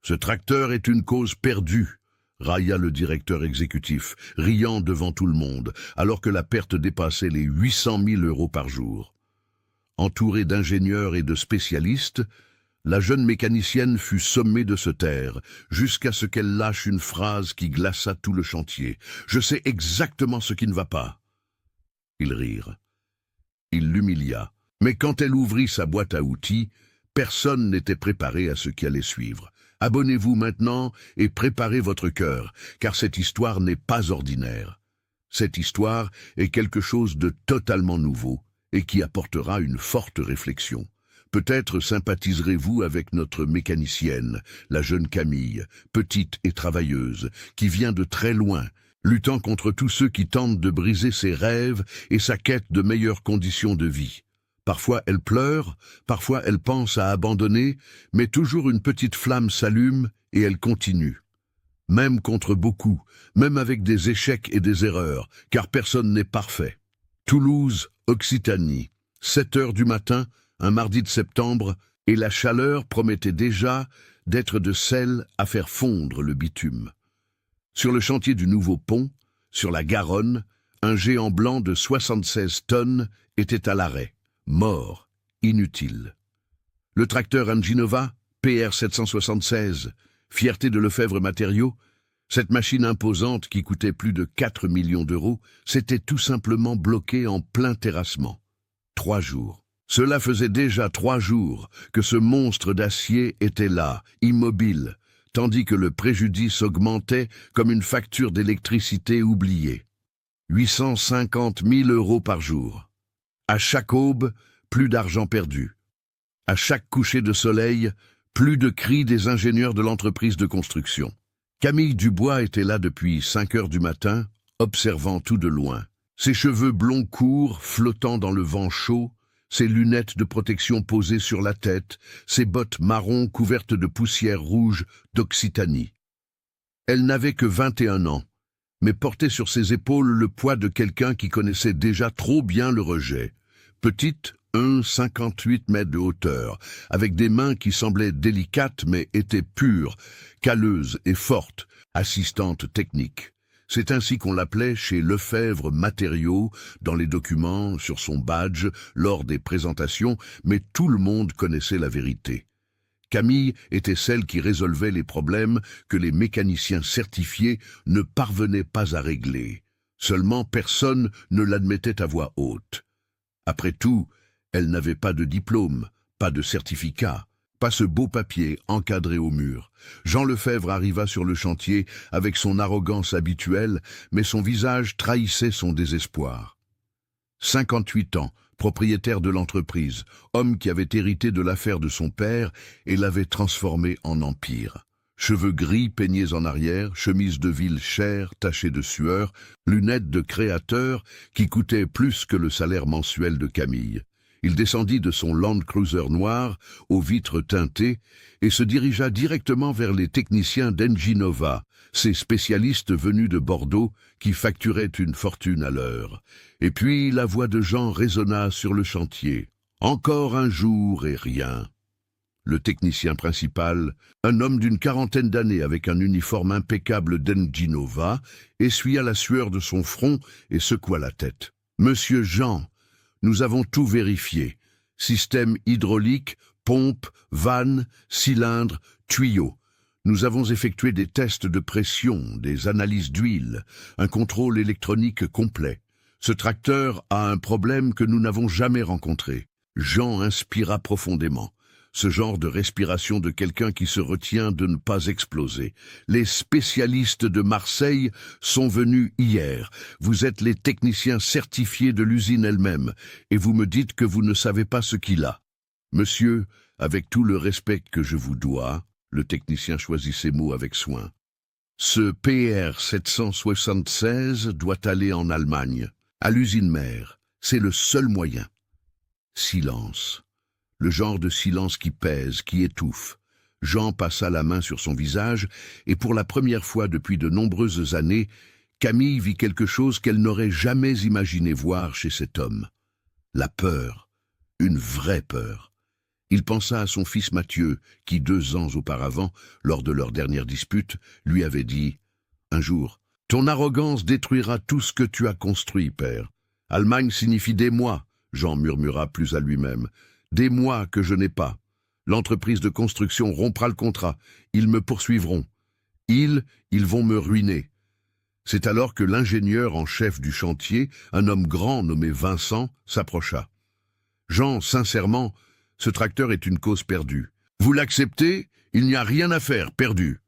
Ce tracteur est une cause perdue, railla le directeur exécutif, riant devant tout le monde, alors que la perte dépassait les 800 000 € par jour. Entourée d'ingénieurs et de spécialistes, la jeune mécanicienne fut sommée de se taire, jusqu'à ce qu'elle lâche une phrase qui glaça tout le chantier. « Je sais exactement ce qui ne va pas. » Ils rirent. Il l'humilia. Mais quand elle ouvrit sa boîte à outils, personne n'était préparé à ce qui allait suivre. Abonnez-vous maintenant et préparez votre cœur, car cette histoire n'est pas ordinaire. Cette histoire est quelque chose de totalement nouveau et qui apportera une forte réflexion. Peut-être sympathiserez-vous avec notre mécanicienne, la jeune Camille, petite et travailleuse, qui vient de très loin, luttant contre tous ceux qui tentent de briser ses rêves et sa quête de meilleures conditions de vie. Parfois elle pleure, parfois elle pense à abandonner, mais toujours une petite flamme s'allume et elle continue. Même contre beaucoup, même avec des échecs et des erreurs, car personne n'est parfait. Toulouse, Occitanie, 7 heures du matin, un mardi de septembre, et la chaleur promettait déjà d'être de celle à faire fondre le bitume. Sur le chantier du nouveau pont, sur la Garonne, un géant blanc de 76 tonnes était à l'arrêt, mort, inutile. Le tracteur Anginova, PR 776, fierté de Lefebvre Matériaux, cette machine imposante qui coûtait plus de 4 millions d'euros, s'était tout simplement bloquée en plein terrassement. 3 jours. Cela faisait déjà 3 jours que ce monstre d'acier était là, immobile, tandis que le préjudice augmentait comme une facture d'électricité oubliée. 850 000 € par jour. À chaque aube, plus d'argent perdu. À chaque coucher de soleil, plus de cris des ingénieurs de l'entreprise de construction. Camille Dubois était là depuis 5 heures du matin, observant tout de loin. Ses cheveux blonds courts, flottant dans le vent chaud, ses lunettes de protection posées sur la tête, ses bottes marron couvertes de poussière rouge d'Occitanie. Elle n'avait que 21 ans, mais portait sur ses épaules le poids de quelqu'un qui connaissait déjà trop bien le rejet. Petite, 1,58 mètres de hauteur, avec des mains qui semblaient délicates mais étaient pures, calleuses et fortes, assistante technique. C'est ainsi qu'on l'appelait chez Lefebvre Matériaux, dans les documents, sur son badge, lors des présentations, mais tout le monde connaissait la vérité. Camille était celle qui résolvait les problèmes que les mécaniciens certifiés ne parvenaient pas à régler. Seulement personne ne l'admettait à voix haute. Après tout, elle n'avait pas de diplôme, pas de certificat, pas ce beau papier encadré au mur. Jean Lefebvre arriva sur le chantier avec son arrogance habituelle, mais son visage trahissait son désespoir. 58 ans, propriétaire de l'entreprise, homme qui avait hérité de l'affaire de son père et l'avait transformé en empire. Cheveux gris peignés en arrière, chemise de ville chère tachée de sueur, lunettes de créateur qui coûtaient plus que le salaire mensuel de Camille. Il descendit de son Land Cruiser noir, aux vitres teintées, et se dirigea directement vers les techniciens d'Enginova, ces spécialistes venus de Bordeaux qui facturaient une fortune à l'heure. Et puis la voix de Jean résonna sur le chantier. Encore un jour et rien. Le technicien principal, un homme d'une 40aine d'années avec un uniforme impeccable d'Enginova, essuya la sueur de son front et secoua la tête. « Monsieur Jean, nous avons tout vérifié. Système hydraulique, pompe, vanne, cylindre, tuyaux. Nous avons effectué des tests de pression, des analyses d'huile, un contrôle électronique complet. Ce tracteur a un problème que nous n'avons jamais rencontré. » Jean inspira profondément. Ce genre de respiration de quelqu'un qui se retient de ne pas exploser. Les spécialistes de Marseille sont venus hier. Vous êtes les techniciens certifiés de l'usine elle-même, et vous me dites que vous ne savez pas ce qu'il a. Monsieur, avec tout le respect que je vous dois, le technicien choisit ses mots avec soin. Ce PR 776 doit aller en Allemagne, à l'usine mère. C'est le seul moyen. Silence. Le genre de silence qui pèse, qui étouffe. Jean passa la main sur son visage, et pour la première fois depuis de nombreuses années, Camille vit quelque chose qu'elle n'aurait jamais imaginé voir chez cet homme. La peur, une vraie peur. Il pensa à son fils Mathieu, qui 2 ans auparavant, lors de leur dernière dispute, lui avait dit « Un jour, ton arrogance détruira tout ce que tu as construit, père. Allemagne signifie des mois, Jean murmura plus à lui-même. Des mois que je n'ai pas. L'entreprise de construction rompra le contrat. Ils me poursuivront. Ils vont me ruiner. » C'est alors que l'ingénieur en chef du chantier, un homme grand nommé Vincent, s'approcha. « Jean, sincèrement, ce tracteur est une cause perdue. Vous l'acceptez? Il n'y a rien à faire, perdu. »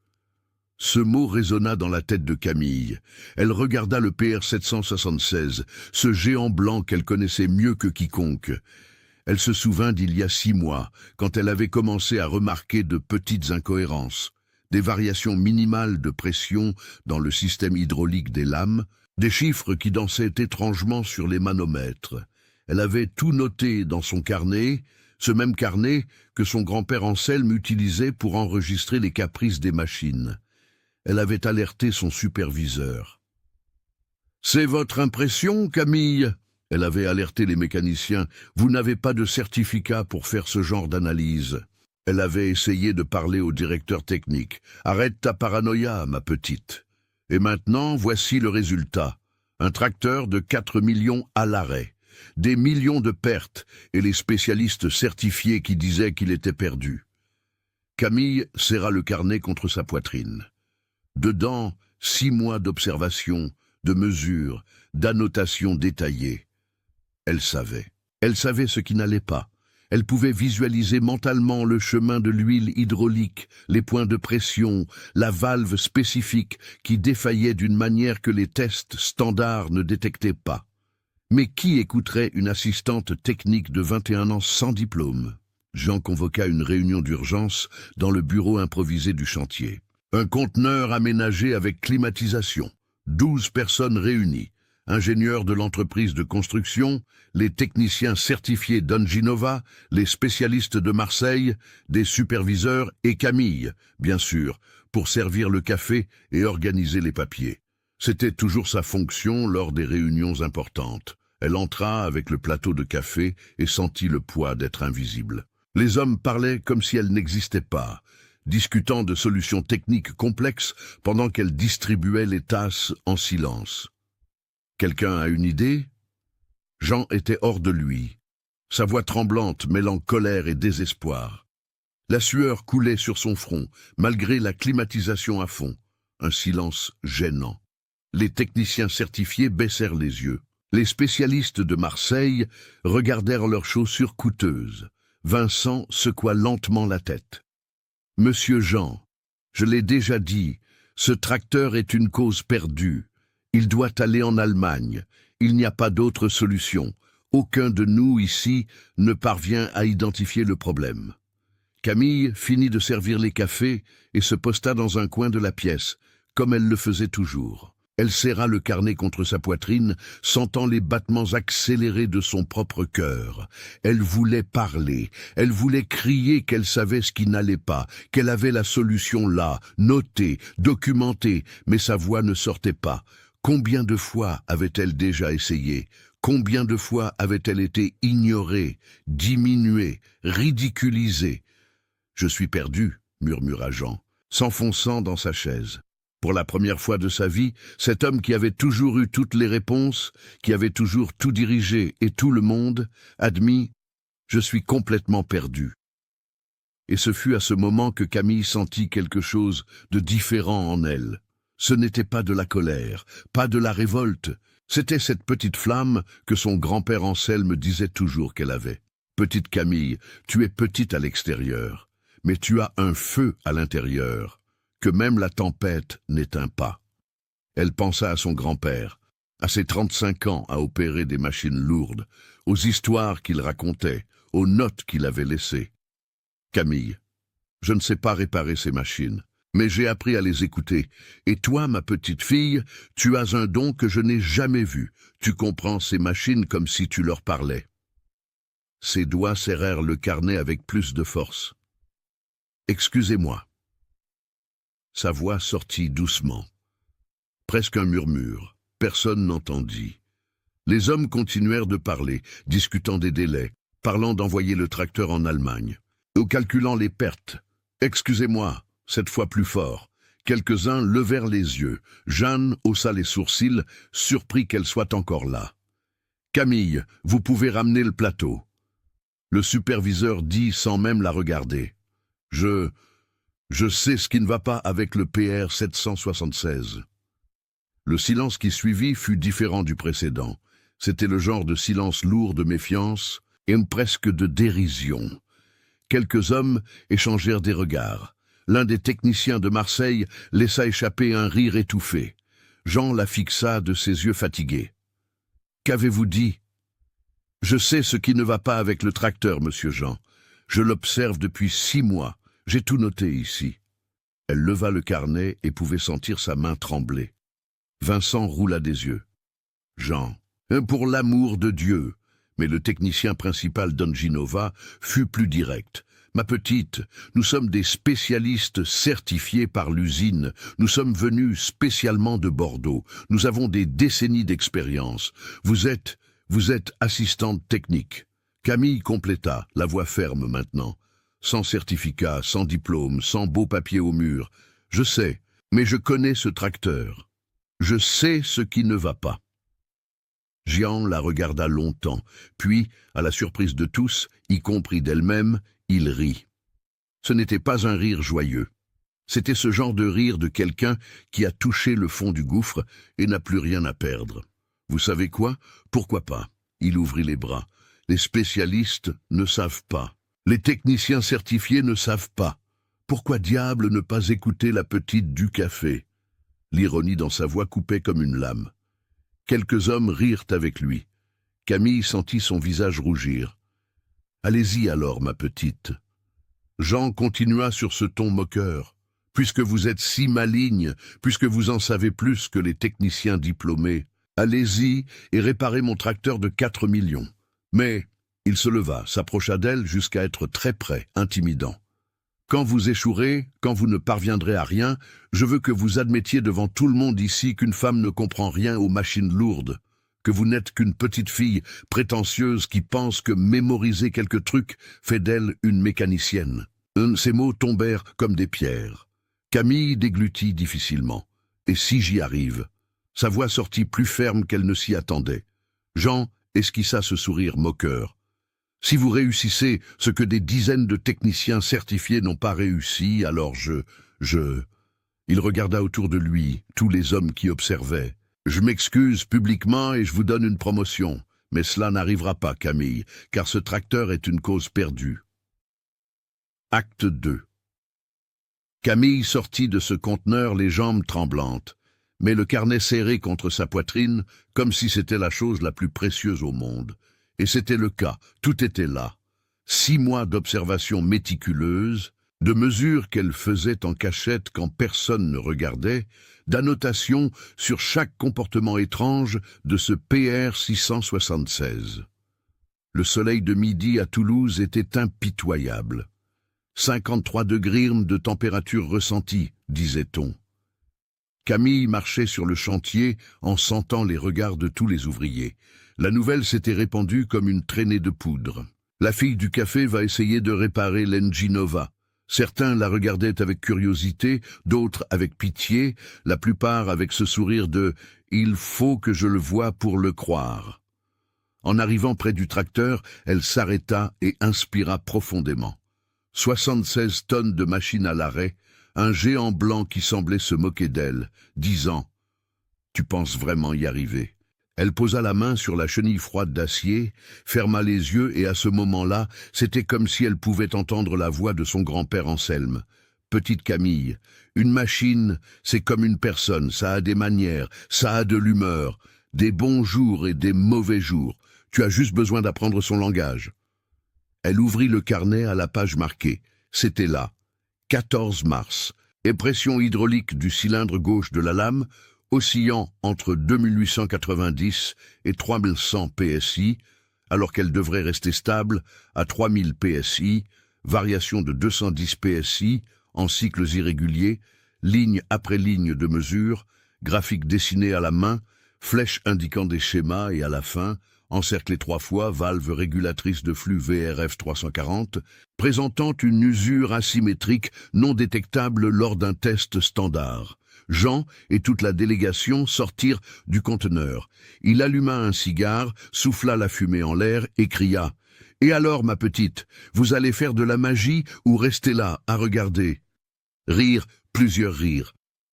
Ce mot résonna dans la tête de Camille. Elle regarda le PR 776, ce géant blanc qu'elle connaissait mieux que quiconque. Elle se souvint d'il y a 6 mois, quand elle avait commencé à remarquer de petites incohérences, des variations minimales de pression dans le système hydraulique des lames, des chiffres qui dansaient étrangement sur les manomètres. Elle avait tout noté dans son carnet, ce même carnet que son grand-père Anselme utilisait pour enregistrer les caprices des machines. Elle avait alerté son superviseur. « C'est votre impression, Camille ?» Elle avait alerté les mécaniciens. « Vous n'avez pas de certificat pour faire ce genre d'analyse. » Elle avait essayé de parler au directeur technique. « Arrête ta paranoïa, ma petite. » Et maintenant, voici le résultat. Un tracteur de 4 millions à l'arrêt. Des millions de pertes et les spécialistes certifiés qui disaient qu'il était perdu. Camille serra le carnet contre sa poitrine. Dedans, 6 mois d'observation, de mesures, d'annotations détaillées. Elle savait ce qui n'allait pas. Elle pouvait visualiser mentalement le chemin de l'huile hydraulique, les points de pression, la valve spécifique qui défaillait d'une manière que les tests standards ne détectaient pas. Mais qui écouterait une assistante technique de 21 ans sans diplôme? Jean convoqua une réunion d'urgence dans le bureau improvisé du chantier. Un conteneur aménagé avec climatisation, 12 personnes réunies, ingénieurs de l'entreprise de construction, les techniciens certifiés d'Anginova, les spécialistes de Marseille, des superviseurs et Camille, bien sûr, pour servir le café et organiser les papiers. C'était toujours sa fonction lors des réunions importantes. Elle entra avec le plateau de café et sentit le poids d'être invisible. Les hommes parlaient comme si elle n'existait pas, discutant de solutions techniques complexes pendant qu'elle distribuait les tasses en silence. Quelqu'un a une idée? Jean était hors de lui, sa voix tremblante mêlant colère et désespoir. La sueur coulait sur son front, malgré la climatisation à fond. Un silence gênant. Les techniciens certifiés baissèrent les yeux. Les spécialistes de Marseille regardèrent leurs chaussures coûteuses. Vincent secoua lentement la tête. « Monsieur Jean, je l'ai déjà dit, ce tracteur est une cause perdue. Il doit aller en Allemagne. Il n'y a pas d'autre solution. Aucun de nous ici ne parvient à identifier le problème. » Camille finit de servir les cafés et se posta dans un coin de la pièce, comme elle le faisait toujours. Elle serra le carnet contre sa poitrine, sentant les battements accélérés de son propre cœur. Elle voulait parler, elle voulait crier qu'elle savait ce qui n'allait pas, qu'elle avait la solution là, notée, documentée, mais sa voix ne sortait pas. Combien de fois avait-elle déjà essayé? Combien de fois avait-elle été ignorée, diminuée, ridiculisée? « Je suis perdu, » murmura Jean, s'enfonçant dans sa chaise. Pour la première fois de sa vie, cet homme qui avait toujours eu toutes les réponses, qui avait toujours tout dirigé et tout le monde, admit « Je suis complètement perdu ». Et ce fut à ce moment que Camille sentit quelque chose de différent en elle. Ce n'était pas de la colère, pas de la révolte, c'était cette petite flamme que son grand-père Anselme disait toujours qu'elle avait. « Petite Camille, tu es petite à l'extérieur, mais tu as un feu à l'intérieur. » que même la tempête n'éteint pas. Elle pensa à son grand-père, à ses 35 ans à opérer des machines lourdes, aux histoires qu'il racontait, aux notes qu'il avait laissées. « Camille, je ne sais pas réparer ces machines, mais j'ai appris à les écouter. Et toi, ma petite fille, tu as un don que je n'ai jamais vu. Tu comprends ces machines comme si tu leur parlais. » Ses doigts serrèrent le carnet avec plus de force. « Excusez-moi. » Sa voix sortit doucement. Presque un murmure. Personne n'entendit. Les hommes continuèrent de parler, discutant des délais, parlant d'envoyer le tracteur en Allemagne. Calculant les pertes. Excusez-moi, cette fois plus fort. Quelques-uns levèrent les yeux. Jeanne haussa les sourcils, surpris qu'elle soit encore là. Camille, vous pouvez ramener le plateau. Le superviseur dit sans même la regarder. Je sais ce qui ne va pas avec le PR 776. Le silence qui suivit fut différent du précédent. C'était le genre de silence lourd de méfiance et presque de dérision. Quelques hommes échangèrent des regards. L'un des techniciens de Marseille laissa échapper un rire étouffé. Jean la fixa de ses yeux fatigués. « Qu'avez-vous dit ?»« Je sais ce qui ne va pas avec le tracteur, monsieur Jean. Je l'observe depuis 6 mois. J'ai tout noté ici. » Elle leva le carnet et pouvait sentir sa main trembler. Vincent roula des yeux. « Jean, pour l'amour de Dieu !» Mais le technicien principal d'Anginova fut plus direct. « Ma petite, nous sommes des spécialistes certifiés par l'usine. Nous sommes venus spécialement de Bordeaux. Nous avons des décennies d'expérience. Vous êtes assistante technique. » Camille compléta, la voix ferme maintenant. Sans certificat, sans diplôme, sans beau papier au mur. « Je sais, mais je connais ce tracteur. Je sais ce qui ne va pas. » Jean la regarda longtemps, puis, à la surprise de tous, y compris d'elle-même, il rit. Ce n'était pas un rire joyeux. C'était ce genre de rire de quelqu'un qui a touché le fond du gouffre et n'a plus rien à perdre. Vous savez quoi? Pourquoi pas? Il ouvrit les bras. Les spécialistes ne savent pas. Les techniciens certifiés ne savent pas. Pourquoi diable ne pas écouter la petite du café? L'ironie dans sa voix coupait comme une lame. Quelques hommes rirent avec lui. Camille sentit son visage rougir. « Allez-y alors, ma petite. » Jean continua sur ce ton moqueur. « Puisque vous êtes si maligne, puisque vous en savez plus que les techniciens diplômés, allez-y et réparez mon tracteur de 4 millions. » Mais il se leva, s'approcha d'elle jusqu'à être très près, intimidant. Quand vous échouerez, quand vous ne parviendrez à rien, je veux que vous admettiez devant tout le monde ici qu'une femme ne comprend rien aux machines lourdes, que vous n'êtes qu'une petite fille prétentieuse qui pense que mémoriser quelques trucs fait d'elle une mécanicienne. Ces mots tombèrent comme des pierres. Camille déglutit difficilement. « Et si j'y arrive ?» Sa voix sortit plus ferme qu'elle ne s'y attendait. Jean esquissa ce sourire moqueur. Si vous réussissez ce que des dizaines de techniciens certifiés n'ont pas réussi, alors Il regarda autour de lui, tous les hommes qui observaient. Je m'excuse publiquement et je vous donne une promotion. Mais cela n'arrivera pas, Camille, car ce tracteur est une cause perdue. Acte 2. Camille sortit de ce conteneur les jambes tremblantes, mais le carnet serré contre sa poitrine, comme si c'était la chose la plus précieuse au monde. Et c'était le cas, tout était là. 6 mois d'observation méticuleuse, de mesures qu'elle faisait en cachette quand personne ne regardait, d'annotations sur chaque comportement étrange de ce PR 676. Le soleil de midi à Toulouse était impitoyable. 53 degrés de température ressentie, disait-on. Camille marchait sur le chantier en sentant les regards de tous les ouvriers. La nouvelle s'était répandue comme une traînée de poudre. La fille du café va essayer de réparer l'Anginova. Certains la regardaient avec curiosité, d'autres avec pitié, la plupart avec ce sourire de « il faut que je le voie pour le croire ». En arrivant près du tracteur, elle s'arrêta et inspira profondément. 76 tonnes de machine à l'arrêt, un géant blanc qui semblait se moquer d'elle, disant « Tu penses vraiment y arriver ?» Elle posa la main sur la chenille froide d'acier, ferma les yeux et à ce moment-là, c'était comme si elle pouvait entendre la voix de son grand-père Anselme. « Petite Camille, une machine, c'est comme une personne, ça a des manières, ça a de l'humeur, des bons jours et des mauvais jours. Tu as juste besoin d'apprendre son langage. » Elle ouvrit le carnet à la page marquée. C'était là. 14 mars. Et pression hydraulique du cylindre gauche de la lame, oscillant entre 2890 et 3100 PSI, alors qu'elle devrait rester stable à 3000 PSI, variation de 210 PSI en cycles irréguliers, ligne après ligne de mesure, graphique dessiné à la main, flèche indiquant des schémas et à la fin, encerclé 3 fois, valve régulatrice de flux VRF 340, présentant une usure asymétrique non détectable lors d'un test standard. Jean et toute la délégation sortirent du conteneur. Il alluma un cigare, souffla la fumée en l'air et cria « Et alors, ma petite, vous allez faire de la magie ou rester là, à regarder ?» Rire, plusieurs rires.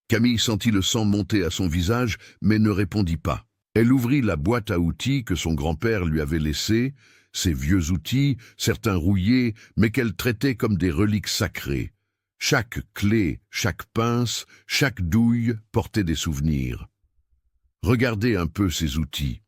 Camille sentit le sang monter à son visage, mais ne répondit pas. Elle ouvrit la boîte à outils que son grand-père lui avait laissée, ces vieux outils, certains rouillés, mais qu'elle traitait comme des reliques sacrées. Chaque clé, chaque pince, chaque douille portait des souvenirs. « Regardez un peu ces outils. »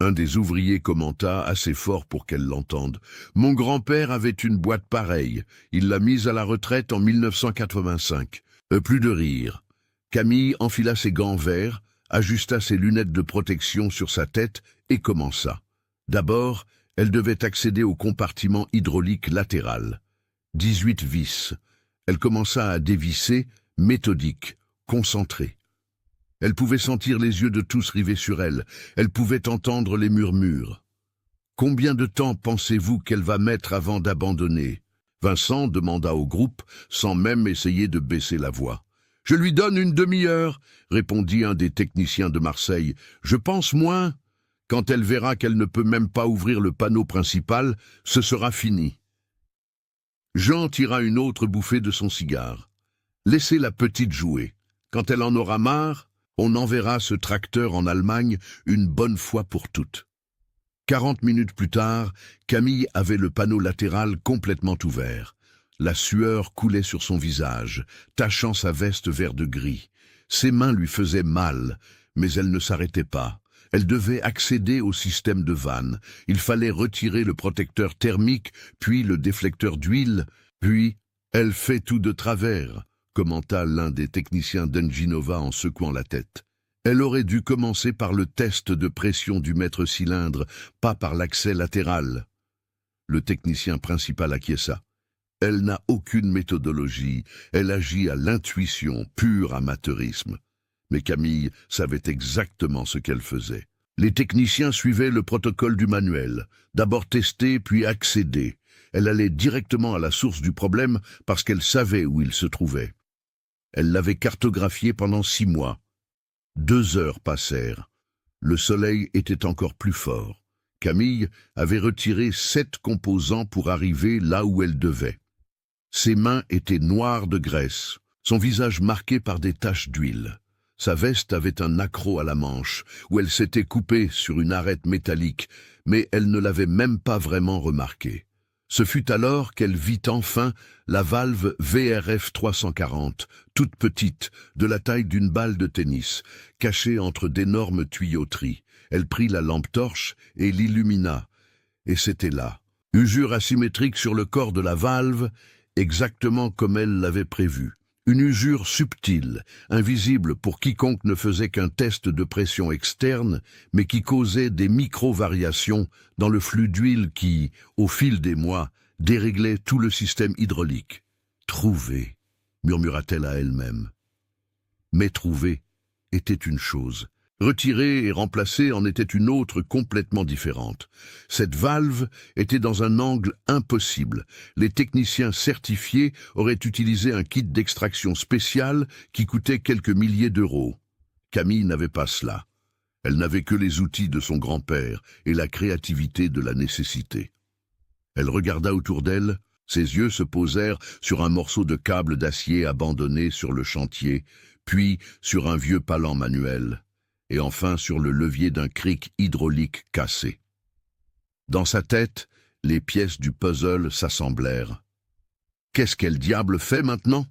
Un des ouvriers commenta, assez fort pour qu'elle l'entende. « Mon grand-père avait une boîte pareille. Il l'a mise à la retraite en 1985. » Plus de rire. Camille enfila ses gants verts, ajusta ses lunettes de protection sur sa tête et commença. D'abord, elle devait accéder au compartiment hydraulique latéral. 18 vis. Elle commença à dévisser, méthodique, concentrée. Elle pouvait sentir les yeux de tous rivés sur elle. Elle pouvait entendre les murmures. « Combien de temps pensez-vous qu'elle va mettre avant d'abandonner ?» Vincent demanda au groupe, sans même essayer de baisser la voix. « Je lui donne une demi-heure, » répondit un des techniciens de Marseille. « Je pense moins. Quand elle verra qu'elle ne peut même pas ouvrir le panneau principal, ce sera fini. » Jean tira une autre bouffée de son cigare. « Laissez la petite jouer. Quand elle en aura marre, on enverra ce tracteur en Allemagne une bonne fois pour toutes. » 40 minutes plus tard, Camille avait le panneau latéral complètement ouvert. La sueur coulait sur son visage, tachant sa veste vert de gris. Ses mains lui faisaient mal, mais elle ne s'arrêtait pas. Elle devait accéder au système de vanne. Il fallait retirer le protecteur thermique, puis le déflecteur d'huile, puis « Elle fait tout de travers », commenta l'un des techniciens d'Enginova en secouant la tête. Elle aurait dû commencer par le test de pression du maître-cylindre, pas par l'accès latéral. Le technicien principal acquiesça. Elle n'a aucune méthodologie, elle agit à l'intuition, pur amateurisme. Mais Camille savait exactement ce qu'elle faisait. Les techniciens suivaient le protocole du manuel, d'abord tester puis accéder. Elle allait directement à la source du problème parce qu'elle savait où il se trouvait. Elle l'avait cartographié pendant 6 mois. 2 heures passèrent. Le soleil était encore plus fort. Camille avait retiré 7 composants pour arriver là où elle devait. Ses mains étaient noires de graisse, son visage marqué par des taches d'huile. Sa veste avait un accroc à la manche, où elle s'était coupée sur une arête métallique, mais elle ne l'avait même pas vraiment remarqué. Ce fut alors qu'elle vit enfin la valve VRF 340, toute petite, de la taille d'une balle de tennis, cachée entre d'énormes tuyauteries. Elle prit la lampe torche et l'illumina. Et c'était là, usure asymétrique sur le corps de la valve, exactement comme elle l'avait prévu. Une usure subtile, invisible pour quiconque ne faisait qu'un test de pression externe, mais qui causait des micro-variations dans le flux d'huile qui, au fil des mois, déréglait tout le système hydraulique. « Trouver », murmura-t-elle à elle-même. Mais trouver était une chose. Retirer et remplacer en était une autre complètement différente. Cette valve était dans un angle impossible. Les techniciens certifiés auraient utilisé un kit d'extraction spécial qui coûtait quelques milliers d'euros. Camille n'avait pas cela. Elle n'avait que les outils de son grand-père et la créativité de la nécessité. Elle regarda autour d'elle, ses yeux se posèrent sur un morceau de câble d'acier abandonné sur le chantier, puis sur un vieux palan manuel, et enfin sur le levier d'un cric hydraulique cassé. Dans sa tête, les pièces du puzzle s'assemblèrent. « Qu'est-ce qu'elle diable fait maintenant ?»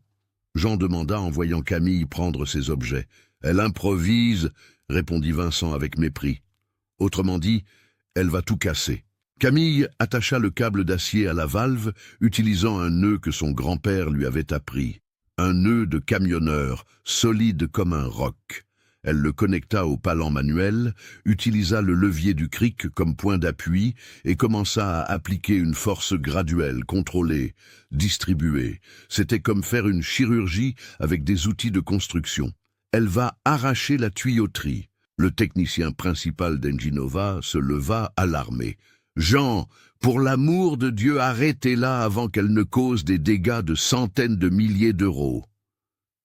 Jean demanda en voyant Camille prendre ses objets. « Elle improvise », répondit Vincent avec mépris. « Autrement dit, elle va tout casser. » Camille attacha le câble d'acier à la valve, utilisant un nœud que son grand-père lui avait appris. Un nœud de camionneur, solide comme un roc. Elle le connecta au palan manuel, utilisa le levier du cric comme point d'appui et commença à appliquer une force graduelle, contrôlée, distribuée. C'était comme faire une chirurgie avec des outils de construction. Elle va arracher la tuyauterie. Le technicien principal d'Enginova se leva alarmé. « Jean, pour l'amour de Dieu, arrêtez-la avant qu'elle ne cause des dégâts de centaines de milliers d'euros. »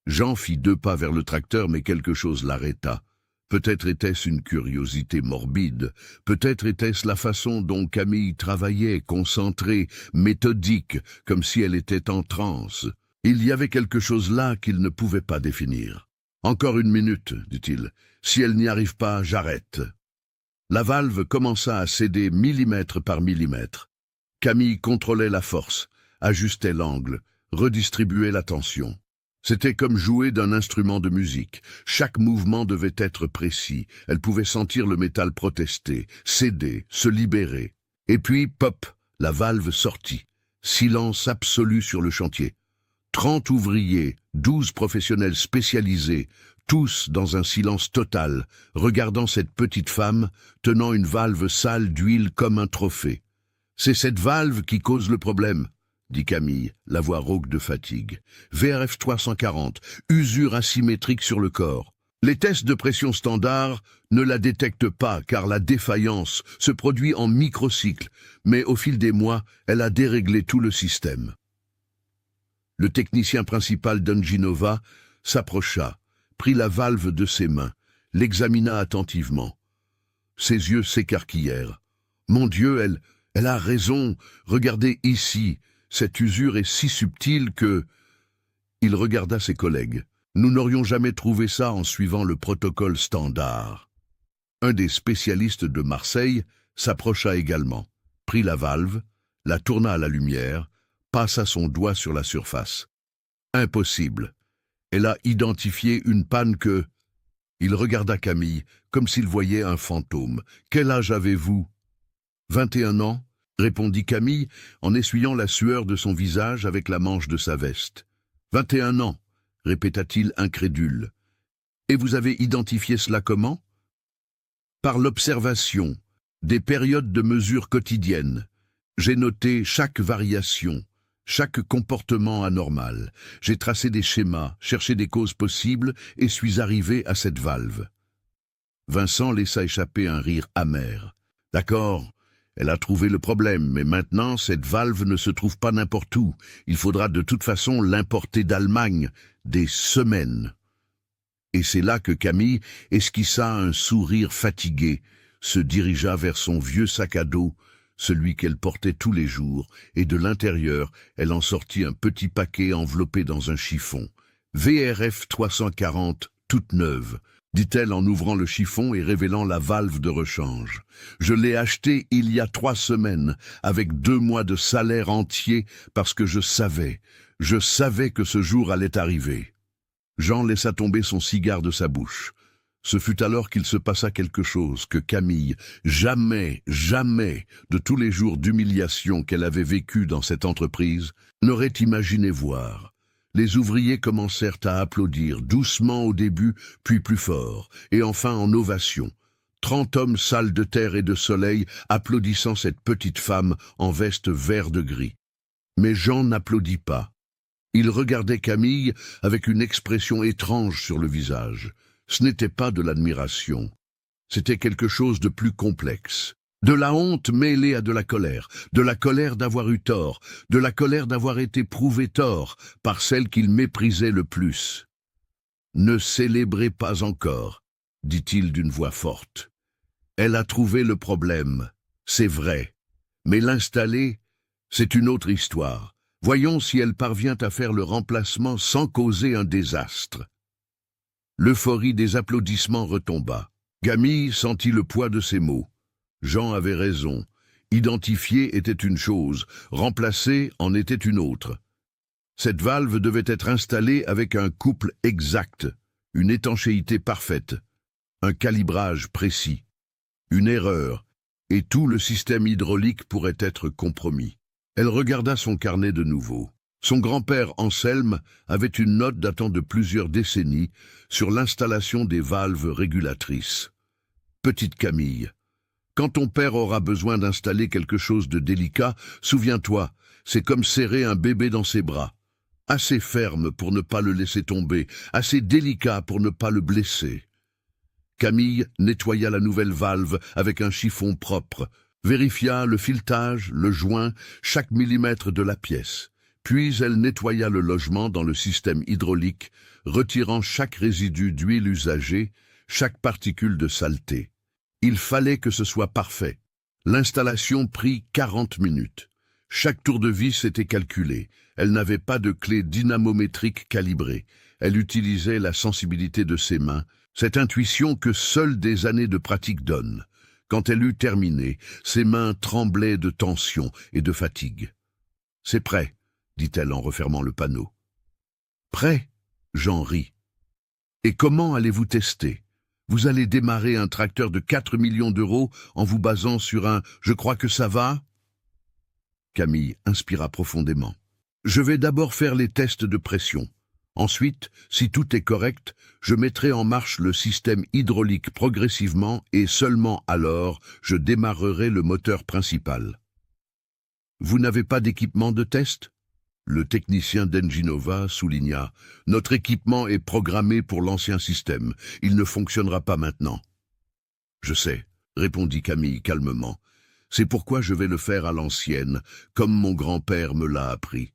Jean fit 2 pas vers le tracteur, mais quelque chose l'arrêta. Peut-être était-ce une curiosité morbide, peut-être était-ce la façon dont Camille travaillait, concentrée, méthodique, comme si elle était en transe. Il y avait quelque chose là qu'il ne pouvait pas définir. « Encore 1 minute, dit-il. Si elle n'y arrive pas, j'arrête. » La valve commença à céder millimètre par millimètre. Camille contrôlait la force, ajustait l'angle, redistribuait la tension. C'était comme jouer d'un instrument de musique. Chaque mouvement devait être précis. Elle pouvait sentir le métal protester, céder, se libérer. Et puis, pop, la valve sortit. Silence absolu sur le chantier. 30 ouvriers, 12 professionnels spécialisés, tous dans un silence total, regardant cette petite femme, tenant une valve sale d'huile comme un trophée. « C'est cette valve qui cause le problème », dit Camille, la voix rauque de fatigue. « VRF 340, usure asymétrique sur le corps. Les tests de pression standard ne la détectent pas car la défaillance se produit en microcycles, mais au fil des mois, elle a déréglé tout le système. » Le technicien principal d'Enginova s'approcha, prit la valve de ses mains, l'examina attentivement. Ses yeux s'écarquillèrent. « Mon Dieu, elle a raison. Regardez ici, cette usure est si subtile que... » Il regarda ses collègues. « Nous n'aurions jamais trouvé ça en suivant le protocole standard. » Un des spécialistes de Marseille s'approcha également, prit la valve, la tourna à la lumière, passa son doigt sur la surface. « Impossible. Elle a identifié une panne que... » Il regarda Camille, comme s'il voyait un fantôme. « Quel âge avez-vous » ? 21 ans, répondit Camille, en essuyant la sueur de son visage avec la manche de sa veste. 21 ans, répéta-t-il incrédule. Et vous avez identifié cela comment ? Par l'observation, des périodes de mesure quotidiennes. J'ai noté chaque variation, chaque comportement anormal. J'ai tracé des schémas, cherché des causes possibles et suis arrivé à cette valve. Vincent laissa échapper un rire amer. D'accord, elle a trouvé le problème, mais maintenant cette valve ne se trouve pas n'importe où. Il faudra de toute façon l'importer d'Allemagne, des semaines. Et c'est là que Camille esquissa un sourire fatigué, se dirigea vers son vieux sac à dos, celui qu'elle portait tous les jours, et de l'intérieur, elle en sortit un petit paquet enveloppé dans un chiffon. « VRF 340, toute neuve », dit-elle en ouvrant le chiffon et révélant la valve de rechange. « Je l'ai acheté il y a 3 semaines, avec 2 mois de salaire entier, parce que je savais que ce jour allait arriver. » Jean laissa tomber son cigare de sa bouche. Ce fut alors qu'il se passa quelque chose que Camille, jamais, de tous les jours d'humiliation qu'elle avait vécu dans cette entreprise, n'aurait imaginé voir. Les ouvriers commencèrent à applaudir, doucement au début, puis plus fort, et enfin en ovation. 30 hommes sales de terre et de soleil applaudissant cette petite femme en veste vert de gris. Mais Jean n'applaudit pas. Il regardait Camille avec une expression étrange sur le visage. Ce n'était pas de l'admiration. C'était quelque chose de plus complexe. De la honte mêlée à de la colère d'avoir eu tort, de la colère d'avoir été prouvé tort par celle qu'il méprisait le plus. « Ne célébrez pas encore, » dit-il d'une voix forte. « Elle a trouvé le problème, c'est vrai, mais l'installer, c'est une autre histoire. Voyons si elle parvient à faire le remplacement sans causer un désastre. » L'euphorie des applaudissements retomba. Camille sentit le poids de ses mots. Jean avait raison. Identifier était une chose, remplacer en était une autre. Cette valve devait être installée avec un couple exact, une étanchéité parfaite, un calibrage précis. Une erreur, et tout le système hydraulique pourrait être compromis. Elle regarda son carnet de nouveau. Son grand-père Anselme avait une note datant de plusieurs décennies sur l'installation des valves régulatrices. Petite Camille, quand ton père aura besoin d'installer quelque chose de délicat, souviens-toi, c'est comme serrer un bébé dans ses bras. Assez ferme pour ne pas le laisser tomber, assez délicat pour ne pas le blesser. Camille nettoya la nouvelle valve avec un chiffon propre, vérifia le filetage, le joint, chaque millimètre de la pièce. Puis elle nettoya le logement dans le système hydraulique, retirant chaque résidu d'huile usagée, chaque particule de saleté. Il fallait que ce soit parfait. L'installation prit 40 minutes. Chaque tour de vis était calculé. Elle n'avait pas de clé dynamométrique calibrée. Elle utilisait la sensibilité de ses mains, cette intuition que seules des années de pratique donnent. Quand elle eut terminé, ses mains tremblaient de tension et de fatigue. « C'est prêt », dit-elle en refermant le panneau. « Prêt ?» Jean rit. « Et comment allez-vous tester ? Vous allez démarrer un tracteur de 4 millions d'euros en vous basant sur un « je crois que ça va » Camille inspira profondément. « Je vais d'abord faire les tests de pression. Ensuite, si tout est correct, je mettrai en marche le système hydraulique progressivement et seulement alors je démarrerai le moteur principal. » « Vous n'avez pas d'équipement de test ?» Le technicien d'Enginova souligna. « Notre équipement est programmé pour l'ancien système. Il ne fonctionnera pas maintenant. »« Je sais, » répondit Camille calmement. « C'est pourquoi je vais le faire à l'ancienne, comme mon grand-père me l'a appris. »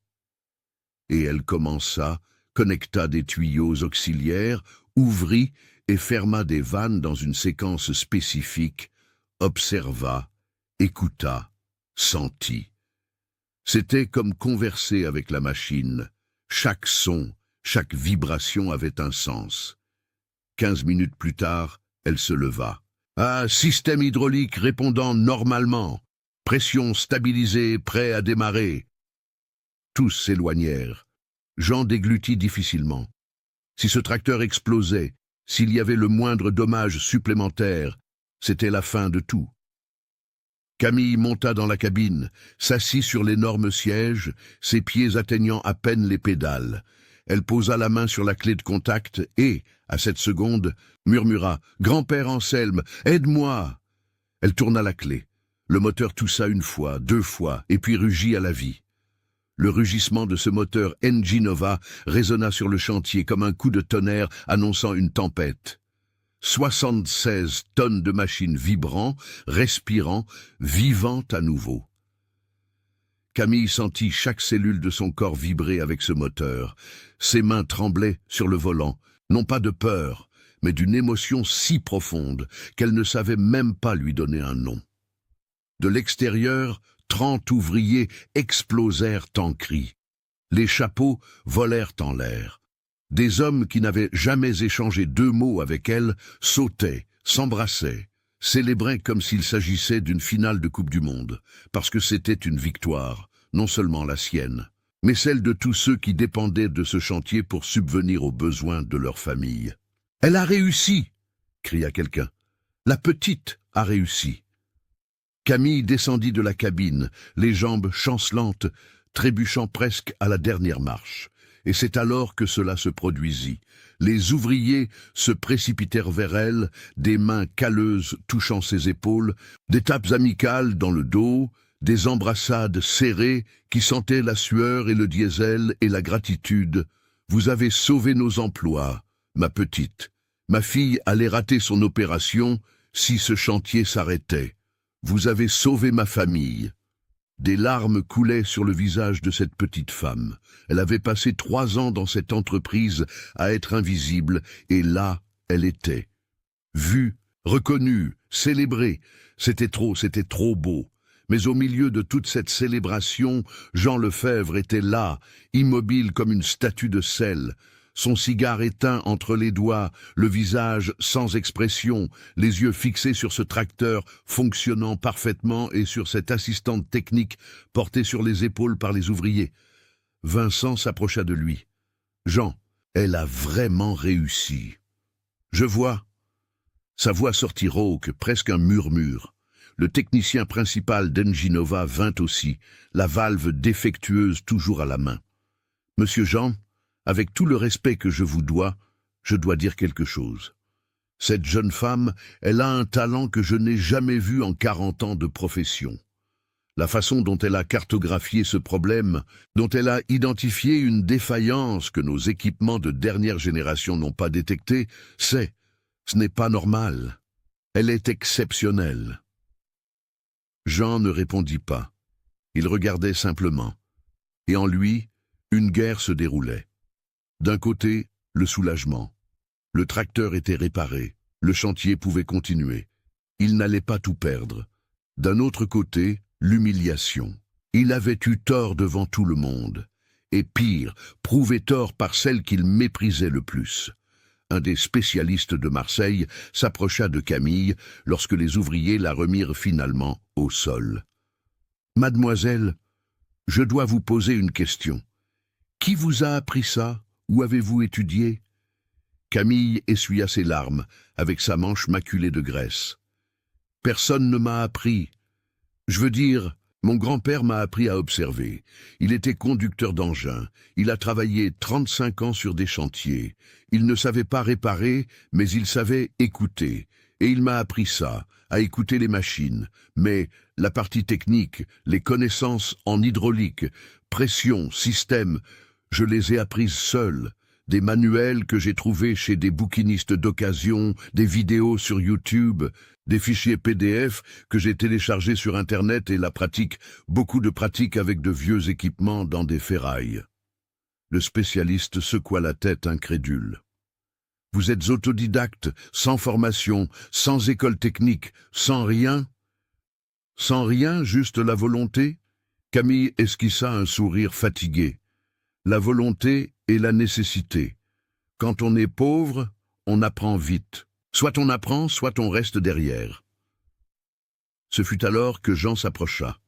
Et elle commença, connecta des tuyaux auxiliaires, ouvrit et ferma des vannes dans une séquence spécifique, observa, écouta, sentit. C'était comme converser avec la machine. Chaque son, chaque vibration avait un sens. 15 minutes plus tard, elle se leva. « Ah, système hydraulique répondant normalement. Pression stabilisée, prêt à démarrer. » Tous s'éloignèrent. Jean déglutit difficilement. Si ce tracteur explosait, s'il y avait le moindre dommage supplémentaire, c'était la fin de tout. Camille monta dans la cabine, s'assit sur l'énorme siège, ses pieds atteignant à peine les pédales. Elle posa la main sur la clé de contact et, à cette seconde, murmura « Grand-père Anselme, aide-moi !» Elle tourna la clé. Le moteur toussa une fois, 2 fois, et puis rugit à la vie. Le rugissement de ce moteur Enginova résonna sur le chantier comme un coup de tonnerre annonçant une tempête. 76 tonnes de machines vibrant, respirant, vivant à nouveau. Camille sentit chaque cellule de son corps vibrer avec ce moteur. Ses mains tremblaient sur le volant, non pas de peur, mais d'une émotion si profonde qu'elle ne savait même pas lui donner un nom. De l'extérieur, 30 ouvriers explosèrent en cris. Les chapeaux volèrent en l'air. Des hommes qui n'avaient jamais échangé 2 mots avec elle sautaient, s'embrassaient, célébraient comme s'il s'agissait d'une finale de Coupe du Monde, parce que c'était une victoire, non seulement la sienne, mais celle de tous ceux qui dépendaient de ce chantier pour subvenir aux besoins de leur famille. « Elle a réussi !» cria quelqu'un. « La petite a réussi !» Camille descendit de la cabine, les jambes chancelantes, trébuchant presque à la dernière marche. Et c'est alors que cela se produisit. Les ouvriers se précipitèrent vers elle, des mains calleuses touchant ses épaules, des tapes amicales dans le dos, des embrassades serrées qui sentaient la sueur et le diesel et la gratitude. « Vous avez sauvé nos emplois, ma petite. Ma fille allait rater son opération si ce chantier s'arrêtait. Vous avez sauvé ma famille. » Des larmes coulaient sur le visage de cette petite femme. Elle avait passé 3 ans dans cette entreprise à être invisible, et là, elle était. Vue, reconnue, célébrée. C'était trop beau. Mais au milieu de toute cette célébration, Jean Lefebvre était là, immobile comme une statue de sel. Son cigare éteint entre les doigts, le visage sans expression, les yeux fixés sur ce tracteur fonctionnant parfaitement et sur cette assistante technique portée sur les épaules par les ouvriers. Vincent s'approcha de lui. « Jean, elle a vraiment réussi. »« Je vois. » Sa voix sortit rauque, presque un murmure. Le technicien principal d'Enginova vint aussi, la valve défectueuse toujours à la main. « Monsieur Jean, avec tout le respect que je vous dois, je dois dire quelque chose. Cette jeune femme, elle a un talent que je n'ai jamais vu en 40 ans de profession. La façon dont elle a cartographié ce problème, dont elle a identifié une défaillance que nos équipements de dernière génération n'ont pas détectée, Ce n'est pas normal. Elle est exceptionnelle. Jean ne répondit pas. Il regardait simplement. Et en lui, une guerre se déroulait. D'un côté, le soulagement. Le tracteur était réparé. Le chantier pouvait continuer. Il n'allait pas tout perdre. D'un autre côté, l'humiliation. Il avait eu tort devant tout le monde. Et pire, prouvé tort par celle qu'il méprisait le plus. Un des spécialistes de Marseille s'approcha de Camille lorsque les ouvriers la remirent finalement au sol. « Mademoiselle, je dois vous poser une question. Qui vous a appris ça? Où avez-vous étudié ?» Camille essuya ses larmes, avec sa manche maculée de graisse. « Personne ne m'a appris. Je veux dire, mon grand-père m'a appris à observer. Il était conducteur d'engin. Il a travaillé 35 ans sur des chantiers. Il ne savait pas réparer, mais il savait écouter. Et il m'a appris ça, à écouter les machines. Mais la partie technique, les connaissances en hydraulique, pression, système, je les ai apprises seul. Des manuels que j'ai trouvés chez des bouquinistes d'occasion, des vidéos sur YouTube, des fichiers PDF que j'ai téléchargés sur Internet et la pratique, beaucoup de pratique avec de vieux équipements dans des ferrailles. » Le spécialiste secoua la tête incrédule. « Vous êtes autodidacte, sans formation, sans école technique, sans rien ? Sans rien, juste la volonté ?» Camille esquissa un sourire fatigué. La volonté et la nécessité. Quand on est pauvre, on apprend vite. Soit on apprend, soit on reste derrière. Ce fut alors que Jean s'approcha.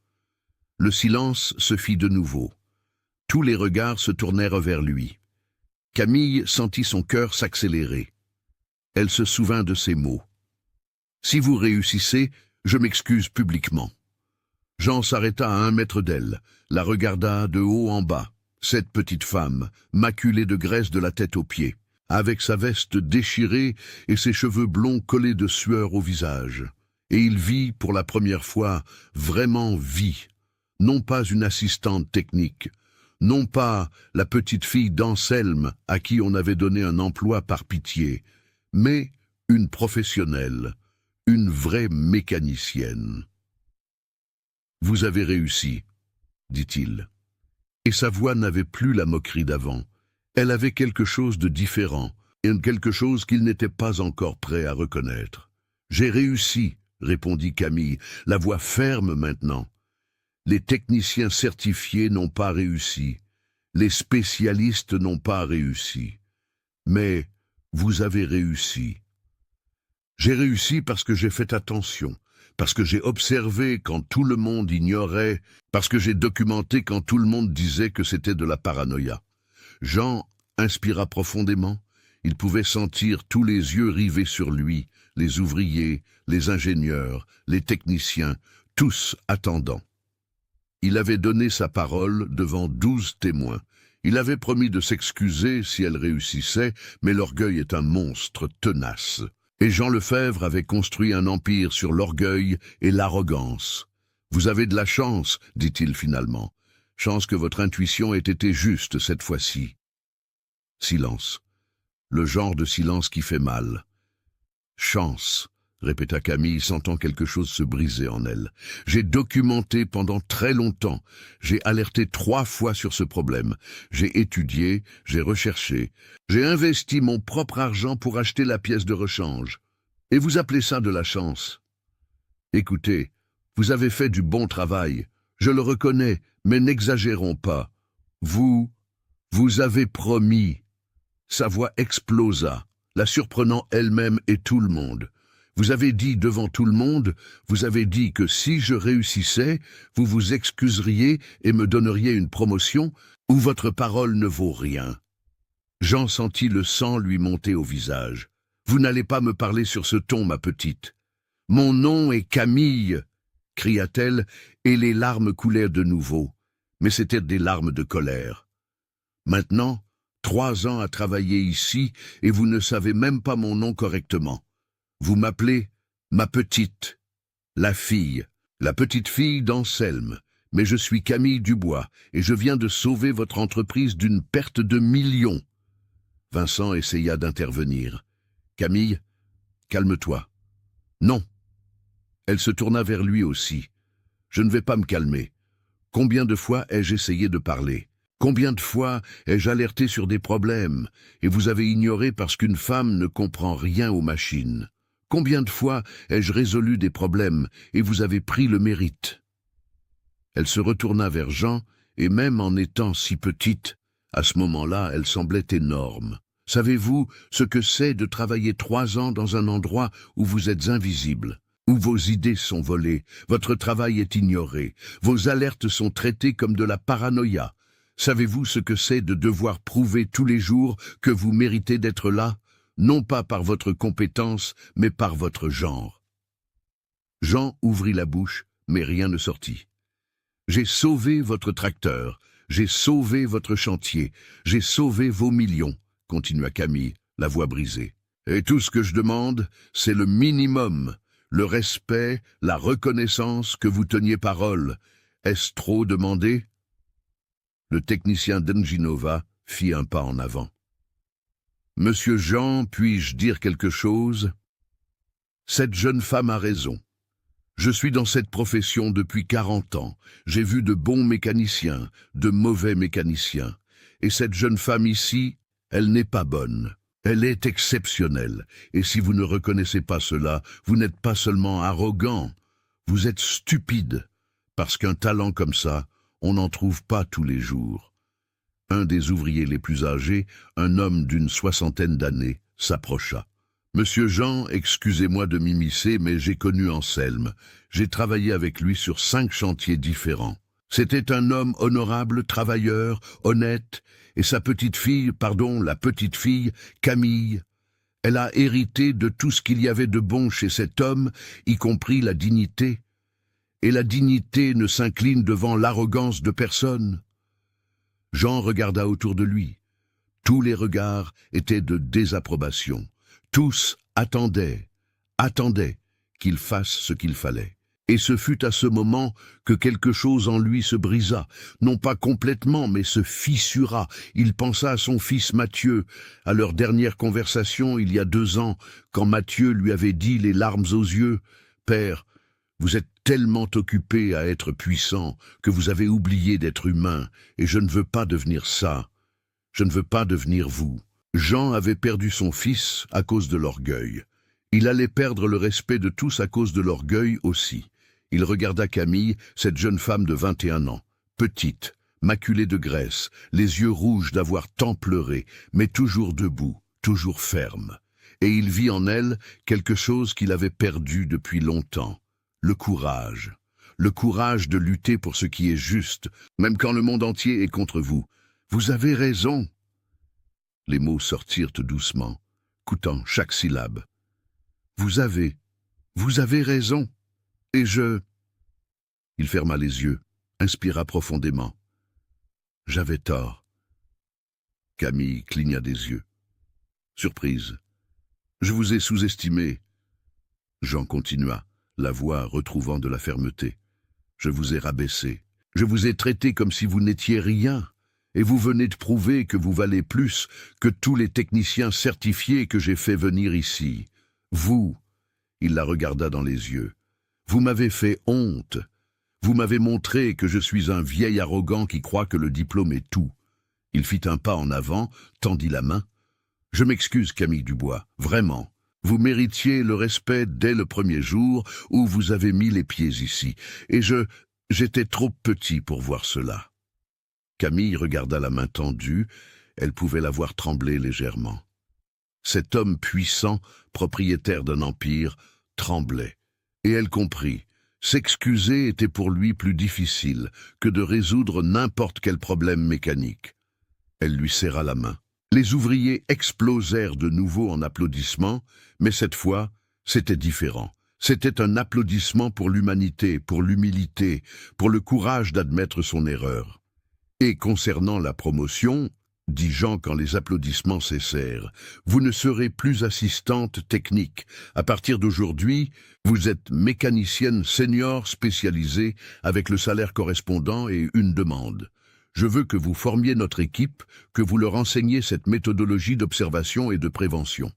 Le silence se fit de nouveau. Tous les regards se tournèrent vers lui. Camille sentit son cœur s'accélérer. Elle se souvint de ces mots. « Si vous réussissez, je m'excuse publiquement. » Jean s'arrêta à 1 mètre d'elle, la regarda de haut en bas. Cette petite femme, maculée de graisse de la tête aux pieds, avec sa veste déchirée et ses cheveux blonds collés de sueur au visage. Et il vit, pour la première fois, vraiment vit, non pas une assistante technique, non pas la petite fille d'Anselme à qui on avait donné un emploi par pitié, mais une professionnelle, une vraie mécanicienne. « Vous avez réussi, » dit-il. Et sa voix n'avait plus la moquerie d'avant. Elle avait quelque chose de différent, et quelque chose qu'il n'était pas encore prêt à reconnaître. « J'ai réussi, » répondit Camille, la voix ferme maintenant. « Les techniciens certifiés n'ont pas réussi. Les spécialistes n'ont pas réussi. Mais vous avez réussi. J'ai réussi parce que j'ai fait attention. Parce que j'ai observé quand tout le monde ignorait, parce que j'ai documenté quand tout le monde disait que c'était de la paranoïa. » Jean inspira profondément. Il pouvait sentir tous les yeux rivés sur lui, les ouvriers, les ingénieurs, les techniciens, tous attendant. Il avait donné sa parole devant 12 témoins. Il avait promis de s'excuser si elle réussissait, mais l'orgueil est un monstre tenace. Et Jean Lefebvre avait construit un empire sur l'orgueil et l'arrogance. « Vous avez de la chance, dit-il finalement. Chance que votre intuition ait été juste cette fois-ci. » Silence. Le genre de silence qui fait mal. « Chance, » répéta Camille, sentant quelque chose se briser en elle. « J'ai documenté pendant très longtemps. J'ai alerté 3 fois sur ce problème. J'ai étudié, j'ai recherché. J'ai investi mon propre argent pour acheter la pièce de rechange. Et vous appelez ça de la chance? Écoutez, vous avez fait du bon travail. Je le reconnais, mais n'exagérons pas. Vous avez promis. » Sa voix explosa, la surprenant elle-même et tout le monde. Vous avez dit devant tout le monde, vous avez dit que si je réussissais, vous vous excuseriez et me donneriez une promotion, ou votre parole ne vaut rien. Jean sentit le sang lui monter au visage. Vous n'allez pas me parler sur ce ton, ma petite. Mon nom est Camille, cria-t-elle, et les larmes coulèrent de nouveau, mais c'étaient des larmes de colère. Maintenant, 3 ans à travailler ici, et vous ne savez même pas mon nom correctement. Vous m'appelez ma petite, la petite fille d'Anselme, mais je suis Camille Dubois, et je viens de sauver votre entreprise d'une perte de millions. Vincent essaya d'intervenir. Camille, calme-toi. Non. Elle se tourna vers lui aussi. Je ne vais pas me calmer. Combien de fois ai-je essayé de parler? Combien de fois ai-je alerté sur des problèmes, et vous avez ignoré parce qu'une femme ne comprend rien aux machines? Combien de fois ai-je résolu des problèmes, et vous avez pris le mérite? Elle se retourna vers Jean, et même en étant si petite, à ce moment-là, elle semblait énorme. Savez-vous ce que c'est de travailler 3 ans dans un endroit où vous êtes invisible, où vos idées sont volées, votre travail est ignoré, vos alertes sont traitées comme de la paranoïa? Savez-vous ce que c'est de devoir prouver tous les jours que vous méritez d'être là, non pas par votre compétence, mais par votre genre? Jean ouvrit la bouche, mais rien ne sortit. J'ai sauvé votre tracteur, j'ai sauvé votre chantier, j'ai sauvé vos millions, continua Camille, la voix brisée. Et tout ce que je demande, c'est le minimum, le respect, la reconnaissance que vous teniez parole. Est-ce trop demandé? Le technicien d'Enginova fit un pas en avant. Monsieur Jean, puis-je dire quelque chose? Cette jeune femme a raison. Je suis dans cette profession depuis 40 ans. J'ai vu de bons mécaniciens, de mauvais mécaniciens. Et cette jeune femme ici, elle n'est pas bonne. Elle est exceptionnelle. Et si vous ne reconnaissez pas cela, vous n'êtes pas seulement arrogant, vous êtes stupide. Parce qu'un talent comme ça, on n'en trouve pas tous les jours. Un des ouvriers les plus âgés, un homme d'une 60aine d'années, s'approcha. Monsieur Jean, excusez-moi de m'immiscer, mais j'ai connu Anselme. J'ai travaillé avec lui sur 5 chantiers différents. C'était un homme honorable, travailleur, honnête, et sa la petite fille, Camille, elle a hérité de tout ce qu'il y avait de bon chez cet homme, y compris la dignité. Et la dignité ne s'incline devant l'arrogance de personne. Jean regarda autour de lui. Tous les regards étaient de désapprobation. Tous attendaient qu'il fasse ce qu'il fallait. Et ce fut à ce moment que quelque chose en lui se brisa, non pas complètement, mais se fissura. Il pensa à son fils Mathieu, à leur dernière conversation il y a 2 ans, quand Mathieu lui avait dit, les larmes aux yeux, « Père, vous êtes tellement occupé à être puissant que vous avez oublié d'être humain, et je ne veux pas devenir ça. Je ne veux pas devenir vous. » Jean avait perdu son fils à cause de l'orgueil. Il allait perdre le respect de tous à cause de l'orgueil aussi. Il regarda Camille, cette jeune femme de 21 ans, petite, maculée de graisse, les yeux rouges d'avoir tant pleuré, mais toujours debout, toujours ferme. Et il vit en elle quelque chose qu'il avait perdu depuis longtemps, le courage de lutter pour ce qui est juste, même quand le monde entier est contre vous. Vous avez raison. Les mots sortirent doucement, coûtant chaque syllabe. Vous avez raison. Et je... Il ferma les yeux, inspira profondément. J'avais tort. Camille cligna des yeux. Surprise. Je vous ai sous-estimé. Jean continua, la voix retrouvant de la fermeté. Je vous ai rabaissé. Je vous ai traité comme si vous n'étiez rien. Et vous venez de prouver que vous valez plus que tous les techniciens certifiés que j'ai fait venir ici. Vous, il la regarda dans les yeux, vous m'avez fait honte. Vous m'avez montré que je suis un vieil arrogant qui croit que le diplôme est tout. Il fit un pas en avant, tendit la main. Je m'excuse, Camille Dubois, vraiment. Vous méritiez le respect dès le premier jour où vous avez mis les pieds ici. Et j'étais trop petit pour voir cela. Camille regarda la main tendue, elle pouvait la voir trembler légèrement. Cet homme puissant, propriétaire d'un empire, tremblait. Et elle comprit. S'excuser était pour lui plus difficile que de résoudre n'importe quel problème mécanique. Elle lui serra la main. Les ouvriers explosèrent de nouveau en applaudissements, mais cette fois, c'était différent. C'était un applaudissement pour l'humanité, pour l'humilité, pour le courage d'admettre son erreur. Et concernant la promotion, dit Jean quand les applaudissements cessèrent, vous ne serez plus assistante technique. À partir d'aujourd'hui, vous êtes mécanicienne senior spécialisée avec le salaire correspondant et une demande. Je veux que vous formiez notre équipe, que vous leur enseigniez cette méthodologie d'observation et de prévention.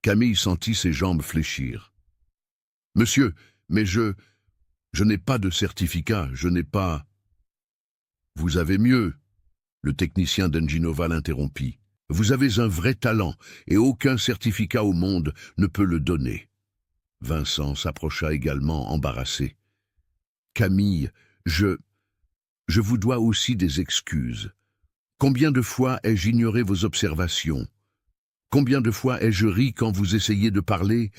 Camille sentit ses jambes fléchir. « Monsieur, mais je n'ai pas de certificat, je n'ai pas... » « Vous avez mieux, » le technicien d'Enginova l'interrompit. « Vous avez un vrai talent, et aucun certificat au monde ne peut le donner. » Vincent s'approcha également, embarrassé. « Camille, je vous dois aussi des excuses. Combien de fois ai-je ignoré vos observations? Combien de fois ai-je ri quand vous essayez de parler?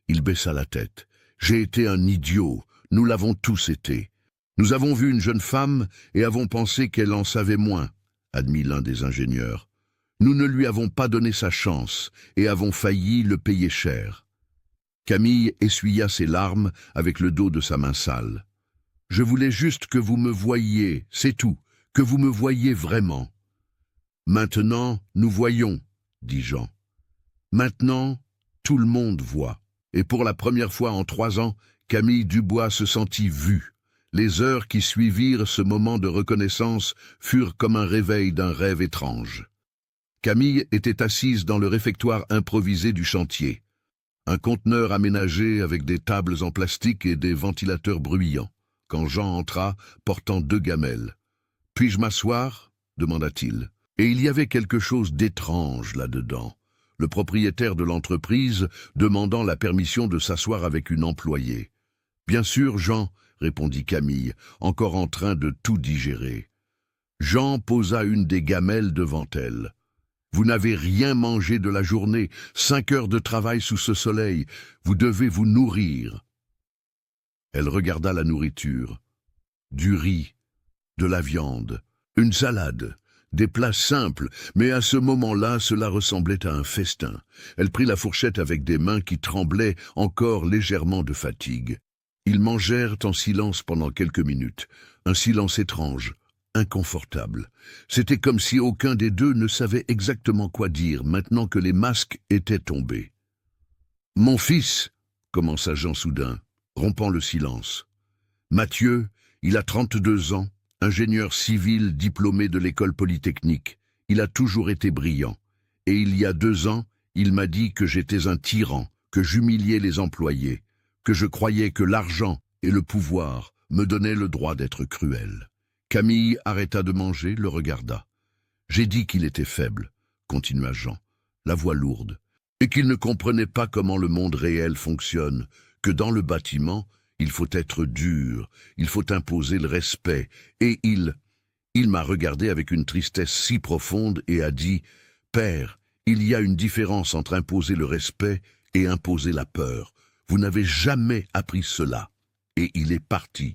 Il baissa la tête. « J'ai été un idiot, nous l'avons tous été. Nous avons vu une jeune femme et avons pensé qu'elle en savait moins, » admit l'un des ingénieurs. « Nous ne lui avons pas donné sa chance et avons failli le payer cher. » Camille essuya ses larmes avec le dos de sa main sale. « Je voulais juste que vous me voyiez, c'est tout, que vous me voyiez vraiment. »« Maintenant, nous voyons, » dit Jean. « Maintenant, tout le monde voit. » Et pour la première fois en 3 ans, Camille Dubois se sentit vue. Les heures qui suivirent ce moment de reconnaissance furent comme un réveil d'un rêve étrange. Camille était assise dans le réfectoire improvisé du chantier. Un conteneur aménagé avec des tables en plastique et des ventilateurs bruyants, quand Jean entra, portant 2 gamelles. « Puis-je m'asseoir » demanda-t-il. Et il y avait quelque chose d'étrange là-dedans. Le propriétaire de l'entreprise demandant la permission de s'asseoir avec une employée. « Bien sûr, Jean » répondit Camille, encore en train de tout digérer. Jean posa une des gamelles devant elle. « Vous n'avez rien mangé de la journée, 5 heures de travail sous ce soleil, vous devez vous nourrir. » Elle regarda la nourriture. Du riz, de la viande, une salade, des plats simples, mais à ce moment-là, cela ressemblait à un festin. Elle prit la fourchette avec des mains qui tremblaient encore légèrement de fatigue. Ils mangèrent en silence pendant quelques minutes, un silence étrange, inconfortable. C'était comme si aucun des deux ne savait exactement quoi dire, maintenant que les masques étaient tombés. « Mon fils » commença Jean soudain, rompant le silence. « Mathieu, il a 32 ans, ingénieur civil diplômé de l'école polytechnique. Il a toujours été brillant. Et il y a 2 ans, il m'a dit que j'étais un tyran, que j'humiliais les employés, que je croyais que l'argent et le pouvoir me donnaient le droit d'être cruel. » Camille arrêta de manger, le regarda. « J'ai dit qu'il était faible, » continua Jean, la voix lourde, « et qu'il ne comprenait pas comment le monde réel fonctionne, que dans le bâtiment, il faut être dur, il faut imposer le respect, et il m'a regardé avec une tristesse si profonde et a dit « Père, il y a une différence entre imposer le respect et imposer la peur. Vous n'avez jamais appris cela. » Et il est parti.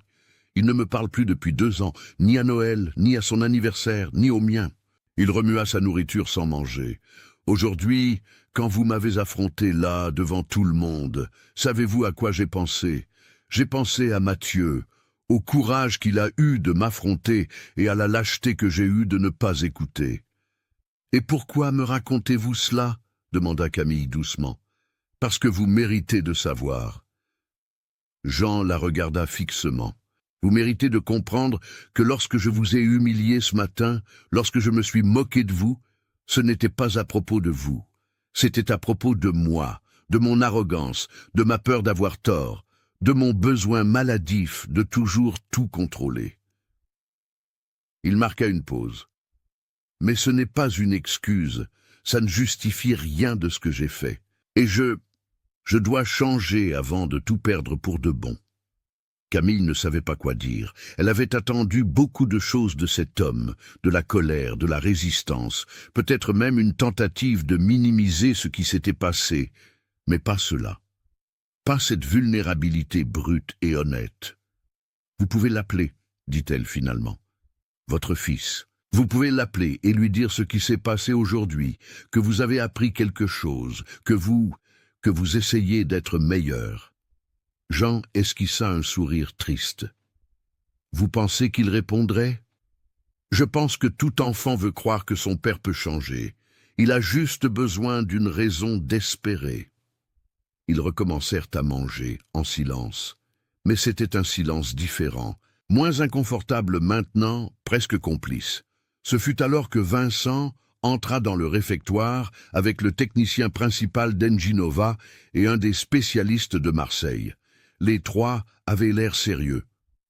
Il ne me parle plus depuis 2 ans, ni à Noël, ni à son anniversaire, ni au mien. Il remua sa nourriture sans manger. « Aujourd'hui, quand vous m'avez affronté là, devant tout le monde, savez-vous à quoi j'ai pensé? J'ai pensé à Mathieu, au courage qu'il a eu de m'affronter et à la lâcheté que j'ai eue de ne pas écouter. »« Et pourquoi me racontez-vous cela ?» demanda Camille doucement. « Parce que vous méritez de savoir. » Jean la regarda fixement. « Vous méritez de comprendre que lorsque je vous ai humilié ce matin, lorsque je me suis moqué de vous, ce n'était pas à propos de vous. C'était à propos de moi, de mon arrogance, de ma peur d'avoir tort, de mon besoin maladif de toujours tout contrôler. » Il marqua une pause. « Mais ce n'est pas une excuse, ça ne justifie rien de ce que j'ai fait. Et je dois changer avant de tout perdre pour de bon. » Camille ne savait pas quoi dire. Elle avait attendu beaucoup de choses de cet homme, de la colère, de la résistance, peut-être même une tentative de minimiser ce qui s'était passé, mais pas cela. Pas cette vulnérabilité brute et honnête. « Vous pouvez l'appeler, » dit-elle finalement. « Votre fils. Vous pouvez l'appeler et lui dire ce qui s'est passé aujourd'hui, que vous avez appris quelque chose, que vous essayez d'être meilleur. » Jean esquissa un sourire triste. « Vous pensez qu'il répondrait ? Je pense que tout enfant veut croire que son père peut changer. Il a juste besoin d'une raison d'espérer. » Ils recommencèrent à manger, en silence. Mais c'était un silence différent, moins inconfortable maintenant, presque complice. Ce fut alors que Vincent, entra dans le réfectoire avec le technicien principal d'Enginova et un des spécialistes de Marseille. Les trois avaient l'air sérieux.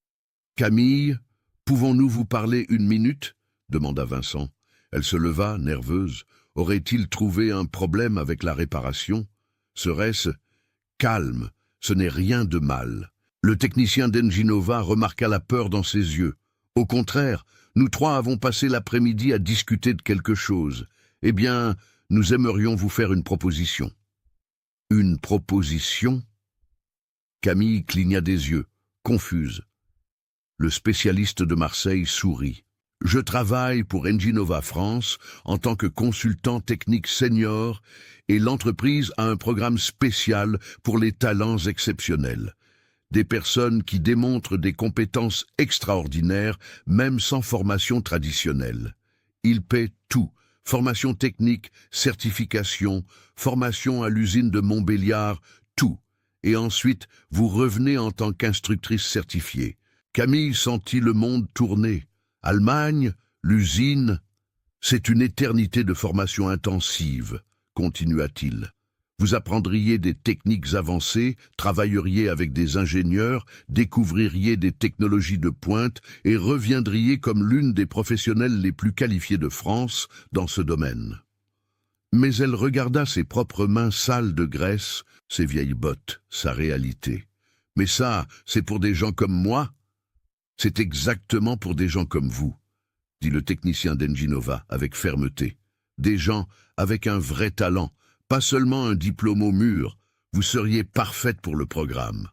« Camille, pouvons-nous vous parler une minute ?» demanda Vincent. Elle se leva, nerveuse. Aurait-il trouvé un problème avec la réparation? Serait-ce « Calme, ce n'est rien de mal ». Le technicien d'Enginova remarqua la peur dans ses yeux. « Au contraire, nous trois avons passé l'après-midi à discuter de quelque chose. Eh bien, nous aimerions vous faire une proposition. » « Une proposition ?» Camille cligna des yeux, confuse. Le spécialiste de Marseille sourit. « Je travaille pour Enginova France en tant que consultant technique senior et l'entreprise a un programme spécial pour les talents exceptionnels. Des personnes qui démontrent des compétences extraordinaires, même sans formation traditionnelle. Ils paient tout, formation technique, certification, formation à l'usine de Montbéliard, tout. Et ensuite, vous revenez en tant qu'instructrice certifiée. » Camille sentit le monde tourner. Allemagne, l'usine, c'est une éternité de formation intensive, continua-t-il. Vous apprendriez des techniques avancées, travailleriez avec des ingénieurs, découvririez des technologies de pointe et reviendriez comme l'une des professionnelles les plus qualifiées de France dans ce domaine. Mais elle regarda ses propres mains sales de graisse, ses vieilles bottes, sa réalité. Mais ça, c'est pour des gens comme moi? C'est exactement pour des gens comme vous, dit le technicien d'Enginova avec fermeté. Des gens avec un vrai talent, pas seulement un diplôme au mur. Vous seriez parfaite pour le programme.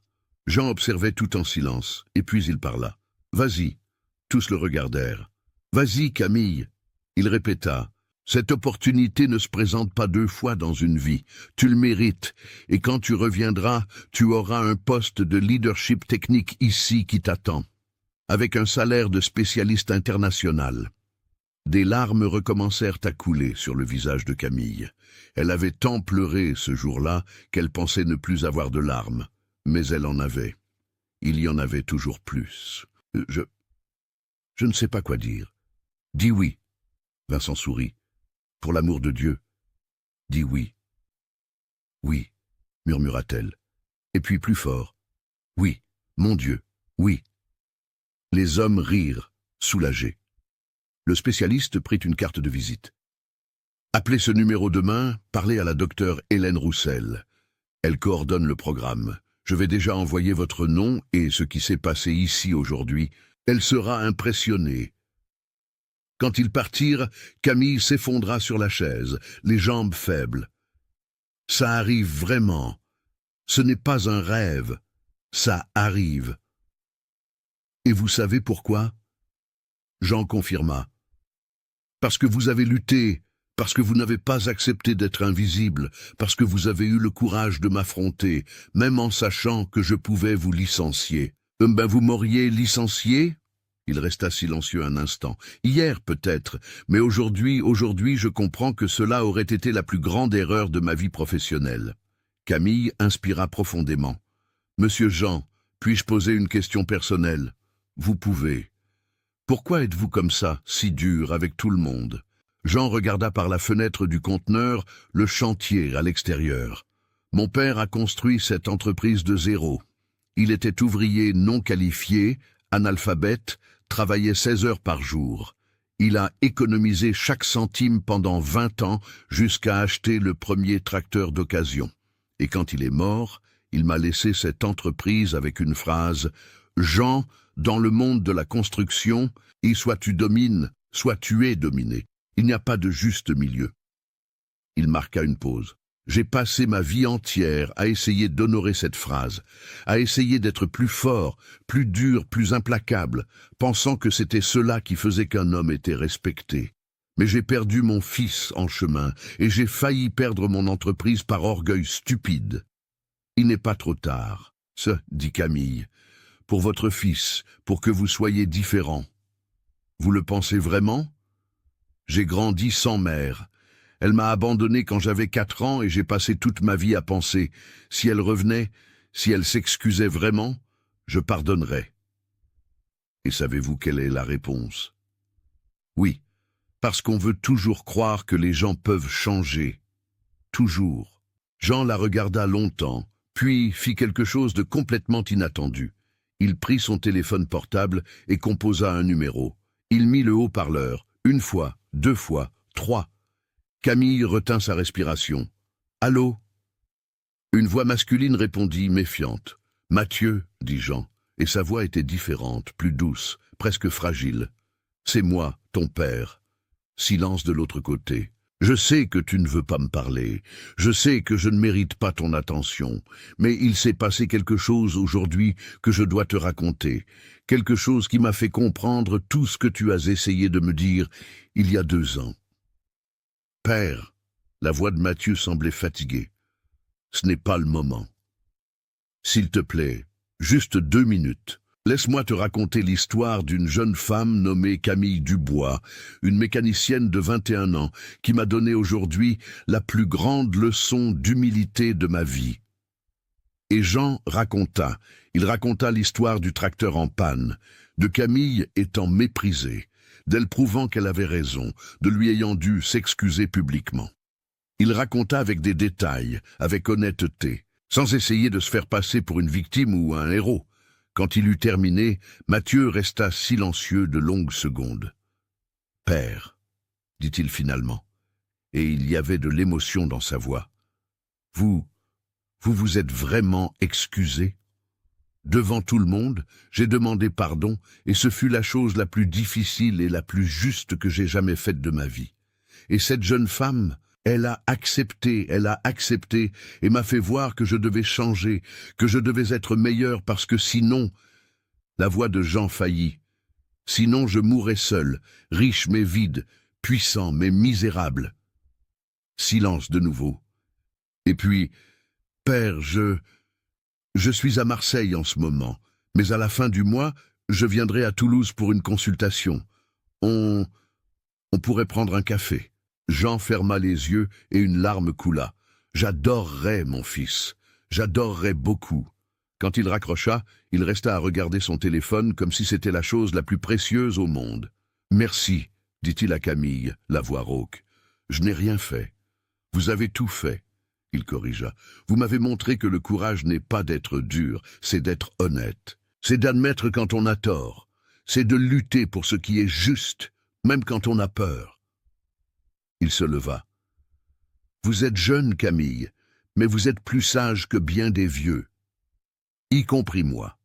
Jean observait tout en silence, et puis il parla. « Vas-y !» Tous le regardèrent. « Vas-y, Camille !» Il répéta. « Cette opportunité ne se présente pas deux fois dans une vie. Tu le mérites, et quand tu reviendras, tu auras un poste de leadership technique ici qui t'attend. Avec un salaire de spécialiste international. » Des larmes recommencèrent à couler sur le visage de Camille. Elle avait tant pleuré ce jour-là qu'elle pensait ne plus avoir de larmes. Mais elle en avait. Il y en avait toujours plus. Je ne sais pas quoi dire. « Dis oui. » Vincent sourit. « Pour l'amour de Dieu. Dis oui. »« Oui. » murmura-t-elle. Et puis plus fort. « Oui, mon Dieu, oui. » Les hommes rirent, soulagés. Le spécialiste prit une carte de visite. « Appelez ce numéro demain, parlez à la docteure Hélène Roussel. Elle coordonne le programme. Je vais déjà envoyer votre nom et ce qui s'est passé ici aujourd'hui. Elle sera impressionnée. » Quand ils partirent, Camille s'effondra sur la chaise, les jambes faibles. « Ça arrive vraiment. Ce n'est pas un rêve. Ça arrive. » « Et vous savez pourquoi ?» Jean confirma. « Parce que vous avez lutté, parce que vous n'avez pas accepté d'être invisible, parce que vous avez eu le courage de m'affronter, même en sachant que je pouvais vous licencier. Vous m'auriez licencié ?» Il resta silencieux un instant. « Hier peut-être, mais aujourd'hui je comprends que cela aurait été la plus grande erreur de ma vie professionnelle. » Camille inspira profondément. « Monsieur Jean, puis-je poser une question personnelle ?» « Vous pouvez. Pourquoi êtes-vous comme ça, si dur avec tout le monde ?» Jean regarda par la fenêtre du conteneur le chantier à l'extérieur. « Mon père a construit cette entreprise de zéro. Il était ouvrier non qualifié, analphabète, travaillait 16 heures par jour. Il a économisé chaque centime pendant 20 ans jusqu'à acheter le premier tracteur d'occasion. Et quand il est mort, il m'a laissé cette entreprise avec une phrase « Jean, dans le monde de la construction, et soit tu domines, soit tu es dominé. Il n'y a pas de juste milieu. » Il marqua une pause. « J'ai passé ma vie entière à essayer d'honorer cette phrase, à essayer d'être plus fort, plus dur, plus implacable, pensant que c'était cela qui faisait qu'un homme était respecté. Mais j'ai perdu mon fils en chemin, et j'ai failli perdre mon entreprise par orgueil stupide. Il n'est pas trop tard, dit Camille. Pour votre fils, pour que vous soyez différent. Vous le pensez vraiment? J'ai grandi sans mère. Elle m'a abandonné quand j'avais 4 ans et j'ai passé toute ma vie à penser, si elle revenait, si elle s'excusait vraiment, je pardonnerais. Et savez-vous quelle est la réponse? Oui, Parce qu'on veut toujours croire que les gens peuvent changer. Toujours. Jean la regarda longtemps, puis fit quelque chose de complètement inattendu. Il prit son téléphone portable et composa un numéro. Il mit le haut-parleur, une fois, deux fois, trois. Camille retint sa respiration. « Allô ?» Une voix masculine répondit, méfiante. « Mathieu, » dit Jean, et sa voix était différente, plus douce, presque fragile. « C'est moi, ton père. » Silence de l'autre côté. « Je sais que tu ne veux pas me parler. Je sais que je ne mérite pas ton attention. Mais il s'est passé quelque chose aujourd'hui que je dois te raconter. Quelque chose qui m'a fait comprendre tout ce que tu as essayé de me dire il y a 2 ans. » « Père », la voix de Mathieu semblait fatiguée. « Ce n'est pas le moment. S'il te plaît, juste 2 minutes. Laisse-moi te raconter l'histoire d'une jeune femme nommée Camille Dubois, une mécanicienne de 21 ans, qui m'a donné aujourd'hui la plus grande leçon d'humilité de ma vie. » Et Jean raconta. Il raconta l'histoire du tracteur en panne, de Camille étant méprisée, d'elle prouvant qu'elle avait raison, de lui ayant dû s'excuser publiquement. Il raconta avec des détails, avec honnêteté, sans essayer de se faire passer pour une victime ou un héros. Quand il eut terminé, Mathieu resta silencieux de longues secondes. « Père, » dit-il finalement, et il y avait de l'émotion dans sa voix. « Vous vous êtes vraiment excusé ? Devant tout le monde, j'ai demandé pardon, et ce fut la chose la plus difficile et la plus juste que j'ai jamais faite de ma vie. Et cette jeune femme, elle a accepté, et m'a fait voir que je devais changer, que je devais être meilleur parce que sinon... » La voix de Jean faillit. « Sinon je mourrais seul, riche mais vide, puissant mais misérable. » Silence de nouveau. Et puis, « Père, je suis à Marseille en ce moment, mais à la fin du mois, je viendrai à Toulouse pour une consultation. On pourrait prendre un café. » Jean ferma les yeux et une larme coula. « J'adorerais, mon fils. J'adorerais beaucoup. » Quand il raccrocha, il resta à regarder son téléphone comme si c'était la chose la plus précieuse au monde. « Merci, » dit-il à Camille, la voix rauque. « Je n'ai rien fait. Vous avez tout fait. » Il corrigea. « Vous m'avez montré que le courage n'est pas d'être dur, c'est d'être honnête. C'est d'admettre quand on a tort. C'est de lutter pour ce qui est juste, même quand on a peur. » Il se leva. « Vous êtes jeune, Camille, mais vous êtes plus sage que bien des vieux. Y compris moi. »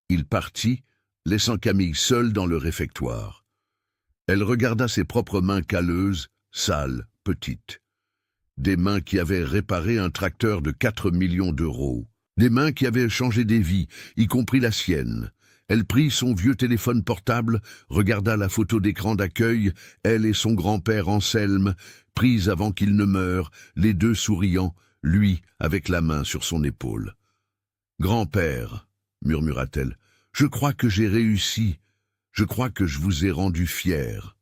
Il partit, laissant Camille seule dans le réfectoire. Elle regarda ses propres mains calleuses, sales, petites. Des mains qui avaient réparé un tracteur de 4 millions d'euros. Des mains qui avaient changé des vies, y compris la sienne. Elle prit son vieux téléphone portable, regarda la photo d'écran d'accueil, elle et son grand-père Anselme, prises avant qu'il ne meure, les deux souriant, lui avec la main sur son épaule. « Grand-père, » murmura-t-elle, « je crois que j'ai réussi, je crois que je vous ai rendu fier. »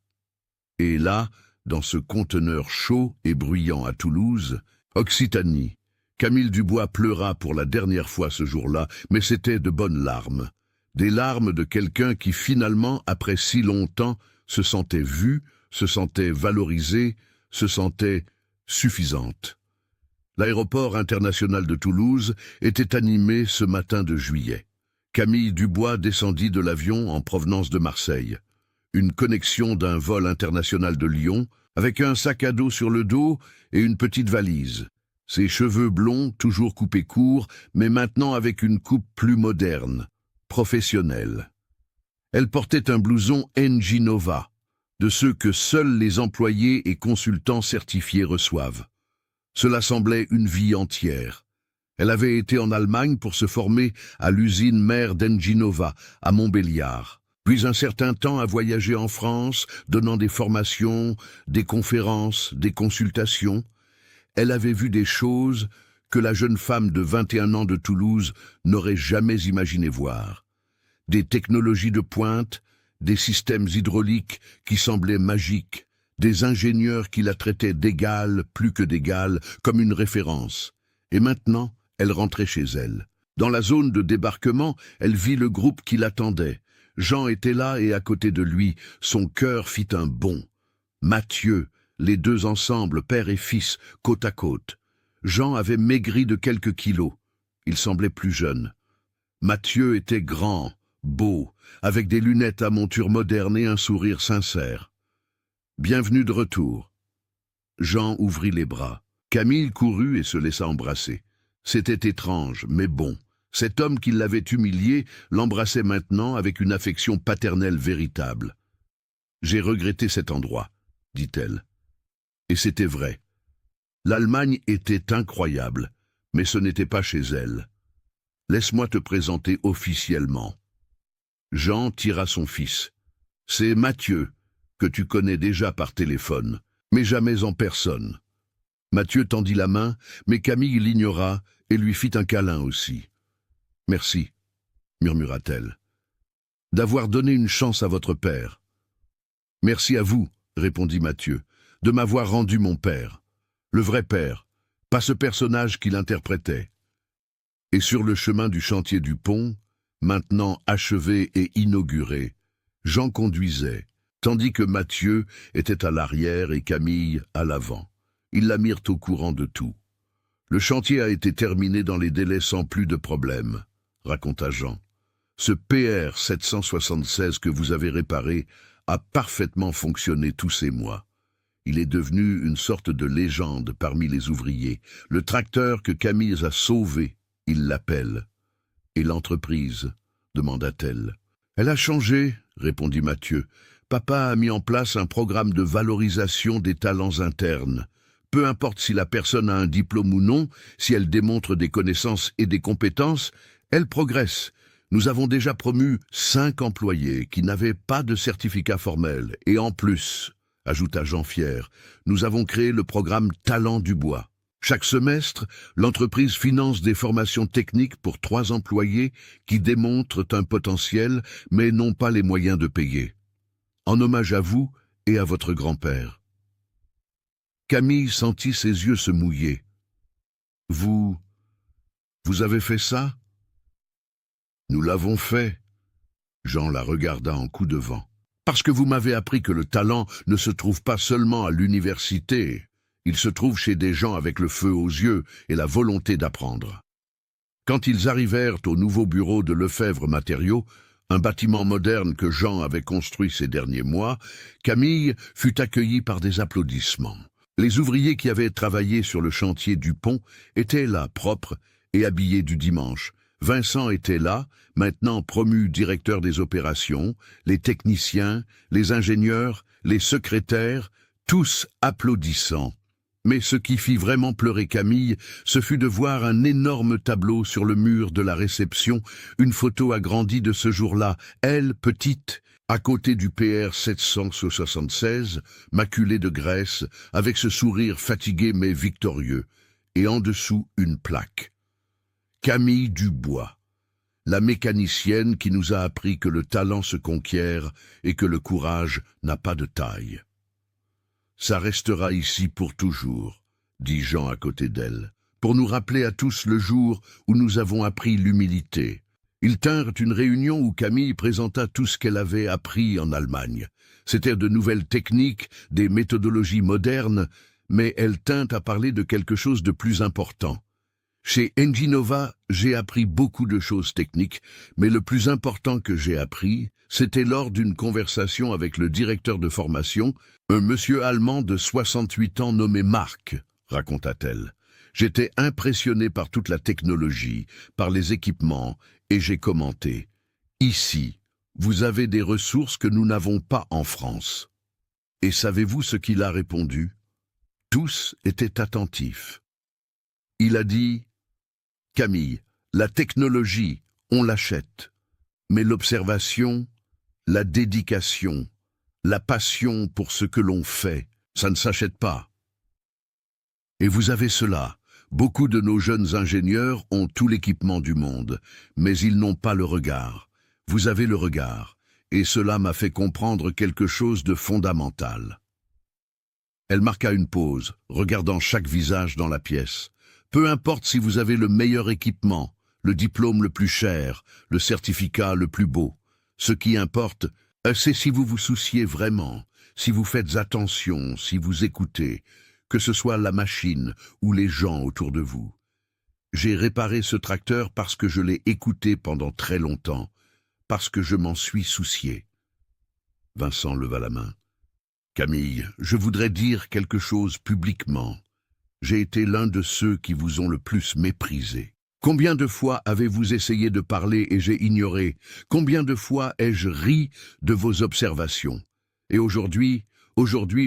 Et là, dans ce conteneur chaud et bruyant à Toulouse, Occitanie, Camille Dubois pleura pour la dernière fois ce jour-là, mais c'était de bonnes larmes. Des larmes de quelqu'un qui finalement, après si longtemps, se sentait vue, se sentait valorisée, se sentait suffisante. L'aéroport international de Toulouse était animé ce matin de juillet. Camille Dubois descendit de l'avion en provenance de Marseille. Une connexion d'un vol international de Lyon, avec un sac à dos sur le dos et une petite valise. Ses cheveux blonds, toujours coupés courts, mais maintenant avec une coupe plus moderne, professionnelle. Elle portait un blouson NG Nova, de ceux que seuls les employés et consultants certifiés reçoivent. Cela semblait une vie entière. Elle avait été en Allemagne pour se former à l'usine mère d'NG Nova, à Montbéliard. Puis un certain temps à voyager en France, donnant des formations, des conférences, des consultations. Elle avait vu des choses que la jeune femme de 21 ans de Toulouse n'aurait jamais imaginé voir. Des technologies de pointe, des systèmes hydrauliques qui semblaient magiques, des ingénieurs qui la traitaient d'égal, plus que d'égal, comme une référence. Et maintenant, elle rentrait chez elle. Dans la zone de débarquement, elle vit le groupe qui l'attendait. Jean était là et à côté de lui, son cœur fit un bond. Mathieu, les deux ensemble, père et fils, côte à côte. Jean avait maigri de quelques kilos. Il semblait plus jeune. Mathieu était grand, beau, avec des lunettes à monture moderne et un sourire sincère. « Bienvenue de retour. » Jean ouvrit les bras. Camille courut et se laissa embrasser. C'était étrange, mais bon. Cet homme qui l'avait humilié l'embrassait maintenant avec une affection paternelle véritable. « J'ai regretté cet endroit, » dit-elle. Et c'était vrai. L'Allemagne était incroyable, mais ce n'était pas chez elle. « Laisse-moi te présenter officiellement. » Jean tira son fils. « C'est Mathieu, que tu connais déjà par téléphone, mais jamais en personne. » Mathieu tendit la main, mais Camille l'ignora et lui fit un câlin aussi. « Merci, » murmura-t-elle, « d'avoir donné une chance à votre père. »« Merci à vous, » répondit Mathieu, « de m'avoir rendu mon père. Le vrai père, pas ce personnage qu'il interprétait. » Et sur le chemin du chantier du pont, maintenant achevé et inauguré, Jean conduisait, tandis que Mathieu était à l'arrière et Camille à l'avant. Ils la mirent au courant de tout. « Le chantier a été terminé dans les délais sans plus de problème, » raconta Jean. « Ce PR 776 que vous avez réparé a parfaitement fonctionné tous ces mois. Il est devenu une sorte de légende parmi les ouvriers. Le tracteur que Camille a sauvé, il l'appelle. « Et l'entreprise ?» demanda-t-elle. « Elle a changé, » répondit Mathieu. « Papa a mis en place un programme de valorisation des talents internes. Peu importe si la personne a un diplôme ou non, si elle démontre des connaissances et des compétences, elle progresse. Nous avons déjà promu 5 employés qui n'avaient pas de certificat formel. Et en plus, ajouta Jean fier, nous avons créé le programme Talent du Bois. Chaque semestre, l'entreprise finance des formations techniques pour 3 employés qui démontrent un potentiel mais n'ont pas les moyens de payer. En hommage à vous et à votre grand-père. » Camille sentit ses yeux se mouiller. « Vous avez fait ça ?»« Nous l'avons fait. » Jean la regarda en coup de vent. « Parce que vous m'avez appris que le talent ne se trouve pas seulement à l'université. Il se trouve chez des gens avec le feu aux yeux et la volonté d'apprendre. » Quand ils arrivèrent au nouveau bureau de Lefebvre Matériaux, un bâtiment moderne que Jean avait construit ces derniers mois, Camille fut accueillie par des applaudissements. Les ouvriers qui avaient travaillé sur le chantier du pont étaient là, propres et habillés du dimanche. Vincent était là, maintenant promu directeur des opérations, les techniciens, les ingénieurs, les secrétaires, tous applaudissant. Mais ce qui fit vraiment pleurer Camille, ce fut de voir un énorme tableau sur le mur de la réception, une photo agrandie de ce jour-là, elle, petite, à côté du PR 776, maculé de graisse, avec ce sourire fatigué mais victorieux, et en dessous une plaque. Camille Dubois, la mécanicienne qui nous a appris que le talent se conquiert et que le courage n'a pas de taille. « Ça restera ici pour toujours, » dit Jean à côté d'elle, pour nous rappeler à tous le jour où nous avons appris l'humilité. Ils tinrent une réunion où Camille présenta tout ce qu'elle avait appris en Allemagne. C'étaient de nouvelles techniques, des méthodologies modernes, mais elle tint à parler de quelque chose de plus important. Chez Enginova, j'ai appris beaucoup de choses techniques, mais le plus important que j'ai appris, c'était lors d'une conversation avec le directeur de formation, un monsieur allemand de 68 ans nommé Marc, raconta-t-elle. J'étais impressionné par toute la technologie, par les équipements, et j'ai commenté. Ici, vous avez des ressources que nous n'avons pas en France. Et savez-vous ce qu'il a répondu? Tous étaient attentifs. Il a dit, Camille, la technologie, on l'achète, mais l'observation, la dédication, la passion pour ce que l'on fait, ça ne s'achète pas. Et vous avez cela. Beaucoup de nos jeunes ingénieurs ont tout l'équipement du monde, mais ils n'ont pas le regard. Vous avez le regard, et cela m'a fait comprendre quelque chose de fondamental. Elle marqua une pause, regardant chaque visage dans la pièce. Peu importe si vous avez le meilleur équipement, le diplôme le plus cher, le certificat le plus beau. Ce qui importe, c'est si vous vous souciez vraiment, si vous faites attention, si vous écoutez, que ce soit la machine ou les gens autour de vous. J'ai réparé ce tracteur parce que je l'ai écouté pendant très longtemps, parce que je m'en suis soucié. Vincent leva la main. Camille, je voudrais dire quelque chose publiquement. J'ai été l'un de ceux qui vous ont le plus méprisé. Combien de fois avez-vous essayé de parler et j'ai ignoré? Combien de fois ai-je ri de vos observations? Et aujourd'hui,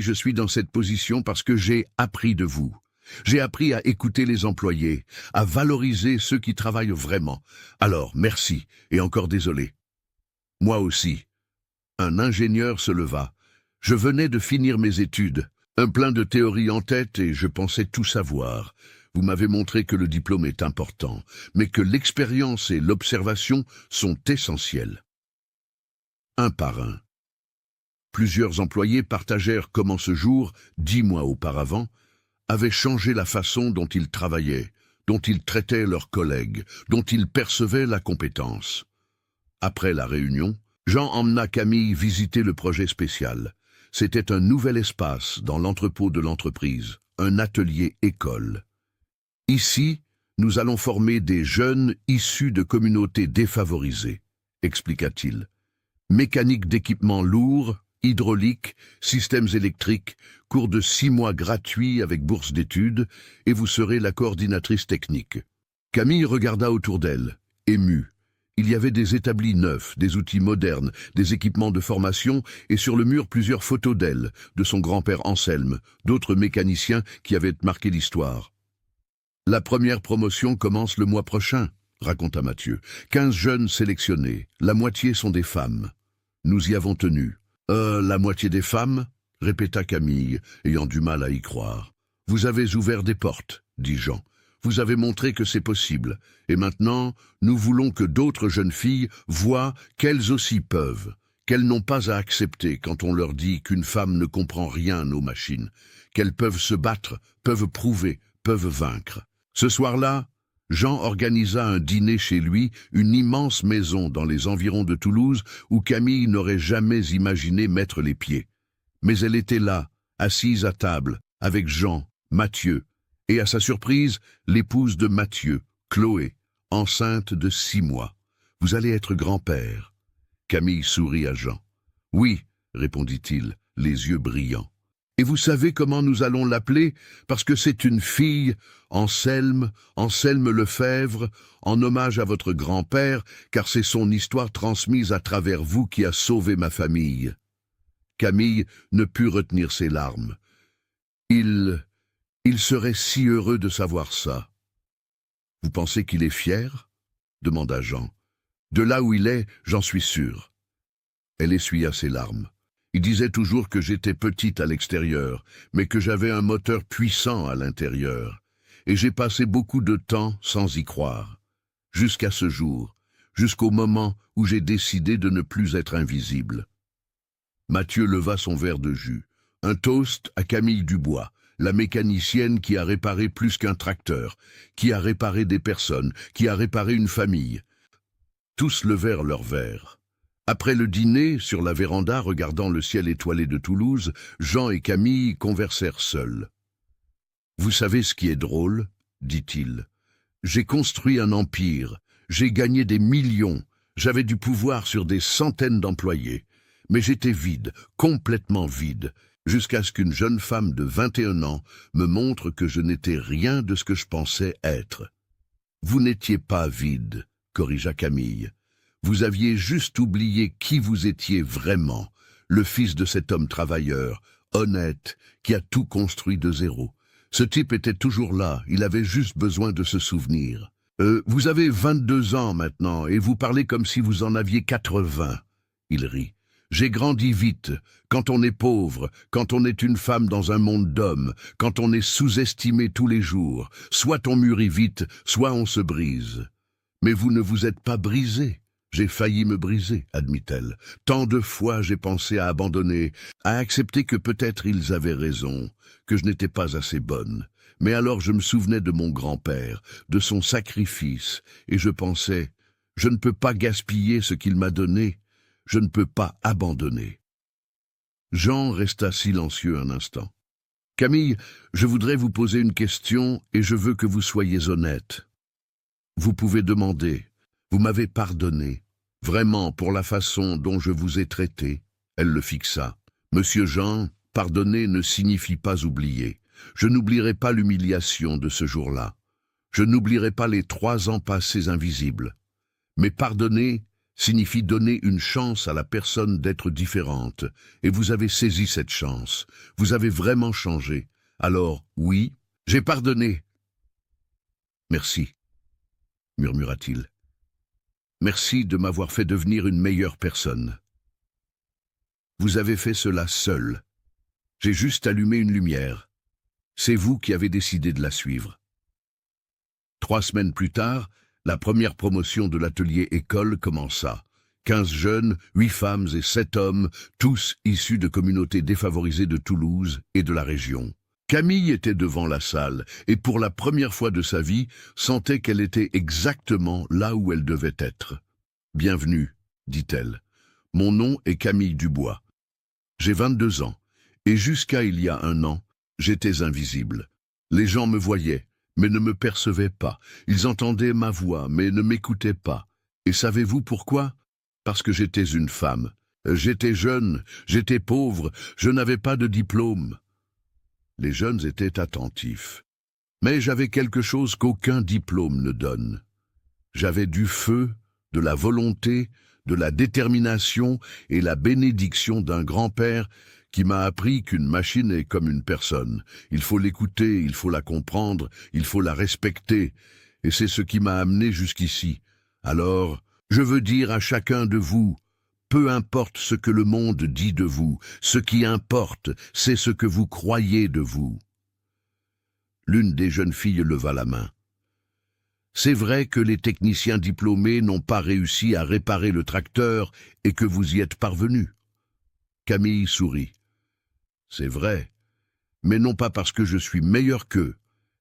je suis dans cette position parce que j'ai appris de vous. J'ai appris à écouter les employés, à valoriser ceux qui travaillent vraiment. Alors, merci, et encore désolé. Moi aussi. Un ingénieur se leva. Je venais de finir mes études, un plein de théories en tête et je pensais tout savoir. Vous m'avez montré que le diplôme est important, mais que l'expérience et l'observation sont essentielles. Un par un. Plusieurs employés partagèrent comment ce jour, 10 mois auparavant, avait changé la façon dont ils travaillaient, dont ils traitaient leurs collègues, dont ils percevaient la compétence. Après la réunion, Jean emmena Camille visiter le projet spécial. C'était un nouvel espace dans l'entrepôt de l'entreprise, un atelier école. Ici, nous allons former des jeunes issus de communautés défavorisées, expliqua-t-il. Mécanique d'équipements lourds, hydraulique, systèmes électriques, cours de 6 mois gratuits avec bourse d'études, et vous serez la coordinatrice technique. Camille regarda autour d'elle, émue. Il y avait des établis neufs, des outils modernes, des équipements de formation et sur le mur plusieurs photos d'elle, de son grand-père Anselme, d'autres mécaniciens qui avaient marqué l'histoire. La première promotion commence le mois prochain, raconta Mathieu. 15 jeunes sélectionnés, la moitié sont des femmes. Nous y avons tenu. La moitié des femmes ?» répéta Camille, ayant du mal à y croire. « Vous avez ouvert des portes, dit Jean. Vous avez montré que c'est possible. Et maintenant, nous voulons que d'autres jeunes filles voient qu'elles aussi peuvent, qu'elles n'ont pas à accepter quand on leur dit qu'une femme ne comprend rien à nos machines, qu'elles peuvent se battre, peuvent prouver, peuvent vaincre. » Ce soir-là, Jean organisa un dîner chez lui, une immense maison dans les environs de Toulouse où Camille n'aurait jamais imaginé mettre les pieds. Mais elle était là, assise à table, avec Jean, Mathieu, et à sa surprise, l'épouse de Mathieu, Chloé, enceinte de 6 mois. « Vous allez être grand-père. » Camille sourit à Jean. « Oui, répondit-il, les yeux brillants. Et vous savez comment nous allons l'appeler? Parce que c'est une fille, Anselme Lefebvre, en hommage à votre grand-père, car c'est son histoire transmise à travers vous qui a sauvé ma famille. » Camille ne put retenir ses larmes. Il serait si heureux de savoir ça. « Vous pensez qu'il est fier ?» demanda Jean. « De là où il est, j'en suis sûr. » Elle essuya ses larmes. Il disait toujours que j'étais petite à l'extérieur, mais que j'avais un moteur puissant à l'intérieur. Et j'ai passé beaucoup de temps sans y croire. Jusqu'à ce jour, jusqu'au moment où j'ai décidé de ne plus être invisible. Mathieu leva son verre de jus. Un toast à Camille Dubois, la mécanicienne qui a réparé plus qu'un tracteur, qui a réparé des personnes, qui a réparé une famille. Tous levèrent leurs verres. Après le dîner, sur la véranda regardant le ciel étoilé de Toulouse, Jean et Camille conversèrent seuls. « Vous savez ce qui est drôle ?» dit-il. « J'ai construit un empire, j'ai gagné des millions, j'avais du pouvoir sur des centaines d'employés, mais j'étais vide, complètement vide, jusqu'à ce qu'une jeune femme de 21 ans me montre que je n'étais rien de ce que je pensais être. »« Vous n'étiez pas vide, » corrigea Camille. Vous aviez juste oublié qui vous étiez vraiment, le fils de cet homme travailleur, honnête, qui a tout construit de zéro. Ce type était toujours là, il avait juste besoin de se souvenir. Vous avez 22 ans maintenant, et vous parlez comme si vous en aviez 80. Il rit. J'ai grandi vite, quand on est pauvre, quand on est une femme dans un monde d'hommes, quand on est sous-estimé tous les jours, soit on mûrit vite, soit on se brise. Mais vous ne vous êtes pas brisé. J'ai failli me briser, admit-elle. Tant de fois j'ai pensé à abandonner, à accepter que peut-être ils avaient raison, que je n'étais pas assez bonne. Mais alors je me souvenais de mon grand-père, de son sacrifice, et je pensais, je ne peux pas gaspiller ce qu'il m'a donné, je ne peux pas abandonner. Jean resta silencieux un instant. « Camille, je voudrais vous poser une question et je veux que vous soyez honnête. Vous pouvez demander. Vous m'avez pardonné. Vraiment pour la façon dont je vous ai traité. » Elle le fixa. « Monsieur Jean, pardonner ne signifie pas oublier. Je n'oublierai pas l'humiliation de ce jour-là. Je n'oublierai pas les 3 ans passés invisibles. Mais pardonner signifie donner une chance à la personne d'être différente. Et vous avez saisi cette chance. Vous avez vraiment changé. Alors, oui, j'ai pardonné. »« Merci, » murmura-t-il. « Merci de m'avoir fait devenir une meilleure personne. Vous avez fait cela seul. J'ai juste allumé une lumière. C'est vous qui avez décidé de la suivre. » 3 semaines plus tard, la première promotion de l'atelier école commença. 15 jeunes, 8 femmes et 7 hommes, tous issus de communautés défavorisées de Toulouse et de la région. Camille était devant la salle et pour la première fois de sa vie, sentait qu'elle était exactement là où elle devait être. « Bienvenue, dit-elle. Mon nom est Camille Dubois. J'ai 22 ans et jusqu'à il y a 1 an, j'étais invisible. Les gens me voyaient, mais ne me percevaient pas. Ils entendaient ma voix, mais ne m'écoutaient pas. Et savez-vous pourquoi? Parce que j'étais une femme. J'étais jeune, j'étais pauvre, je n'avais pas de diplôme. » Les jeunes étaient attentifs. Mais j'avais quelque chose qu'aucun diplôme ne donne. J'avais du feu, de la volonté, de la détermination et la bénédiction d'un grand-père qui m'a appris qu'une machine est comme une personne. Il faut l'écouter, il faut la comprendre, il faut la respecter. Et c'est ce qui m'a amené jusqu'ici. Alors, je veux dire à chacun de vous, peu importe ce que le monde dit de vous, ce qui importe, c'est ce que vous croyez de vous. L'une des jeunes filles leva la main. C'est vrai que les techniciens diplômés n'ont pas réussi à réparer le tracteur et que vous y êtes parvenu. Camille sourit. C'est vrai, mais non pas parce que je suis meilleur qu'eux,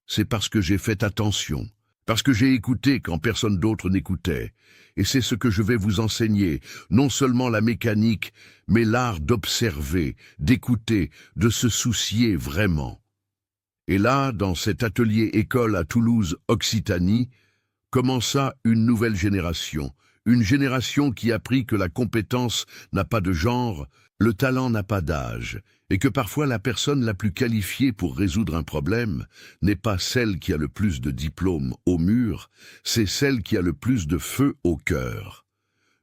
c'est parce que j'ai fait attention, parce que j'ai écouté quand personne d'autre n'écoutait. Et c'est ce que je vais vous enseigner, non seulement la mécanique, mais l'art d'observer, d'écouter, de se soucier vraiment. Et là, dans cet atelier école à Toulouse, Occitanie, commença une nouvelle génération, une génération qui apprit que la compétence n'a pas de genre, le talent n'a pas d'âge, et que parfois la personne la plus qualifiée pour résoudre un problème n'est pas celle qui a le plus de diplômes au mur, c'est celle qui a le plus de feu au cœur.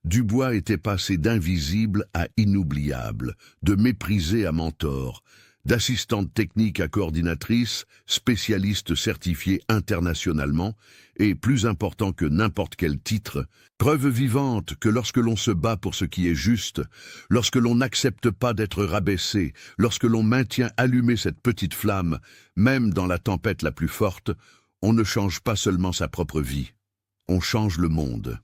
Dubois était passé d'invisible à inoubliable, de méprisé à mentor, d'assistante technique à coordinatrice, spécialiste certifiée internationalement, et plus important que n'importe quel titre, preuve vivante que lorsque l'on se bat pour ce qui est juste, lorsque l'on n'accepte pas d'être rabaissé, lorsque l'on maintient allumée cette petite flamme, même dans la tempête la plus forte, on ne change pas seulement sa propre vie, on change le monde.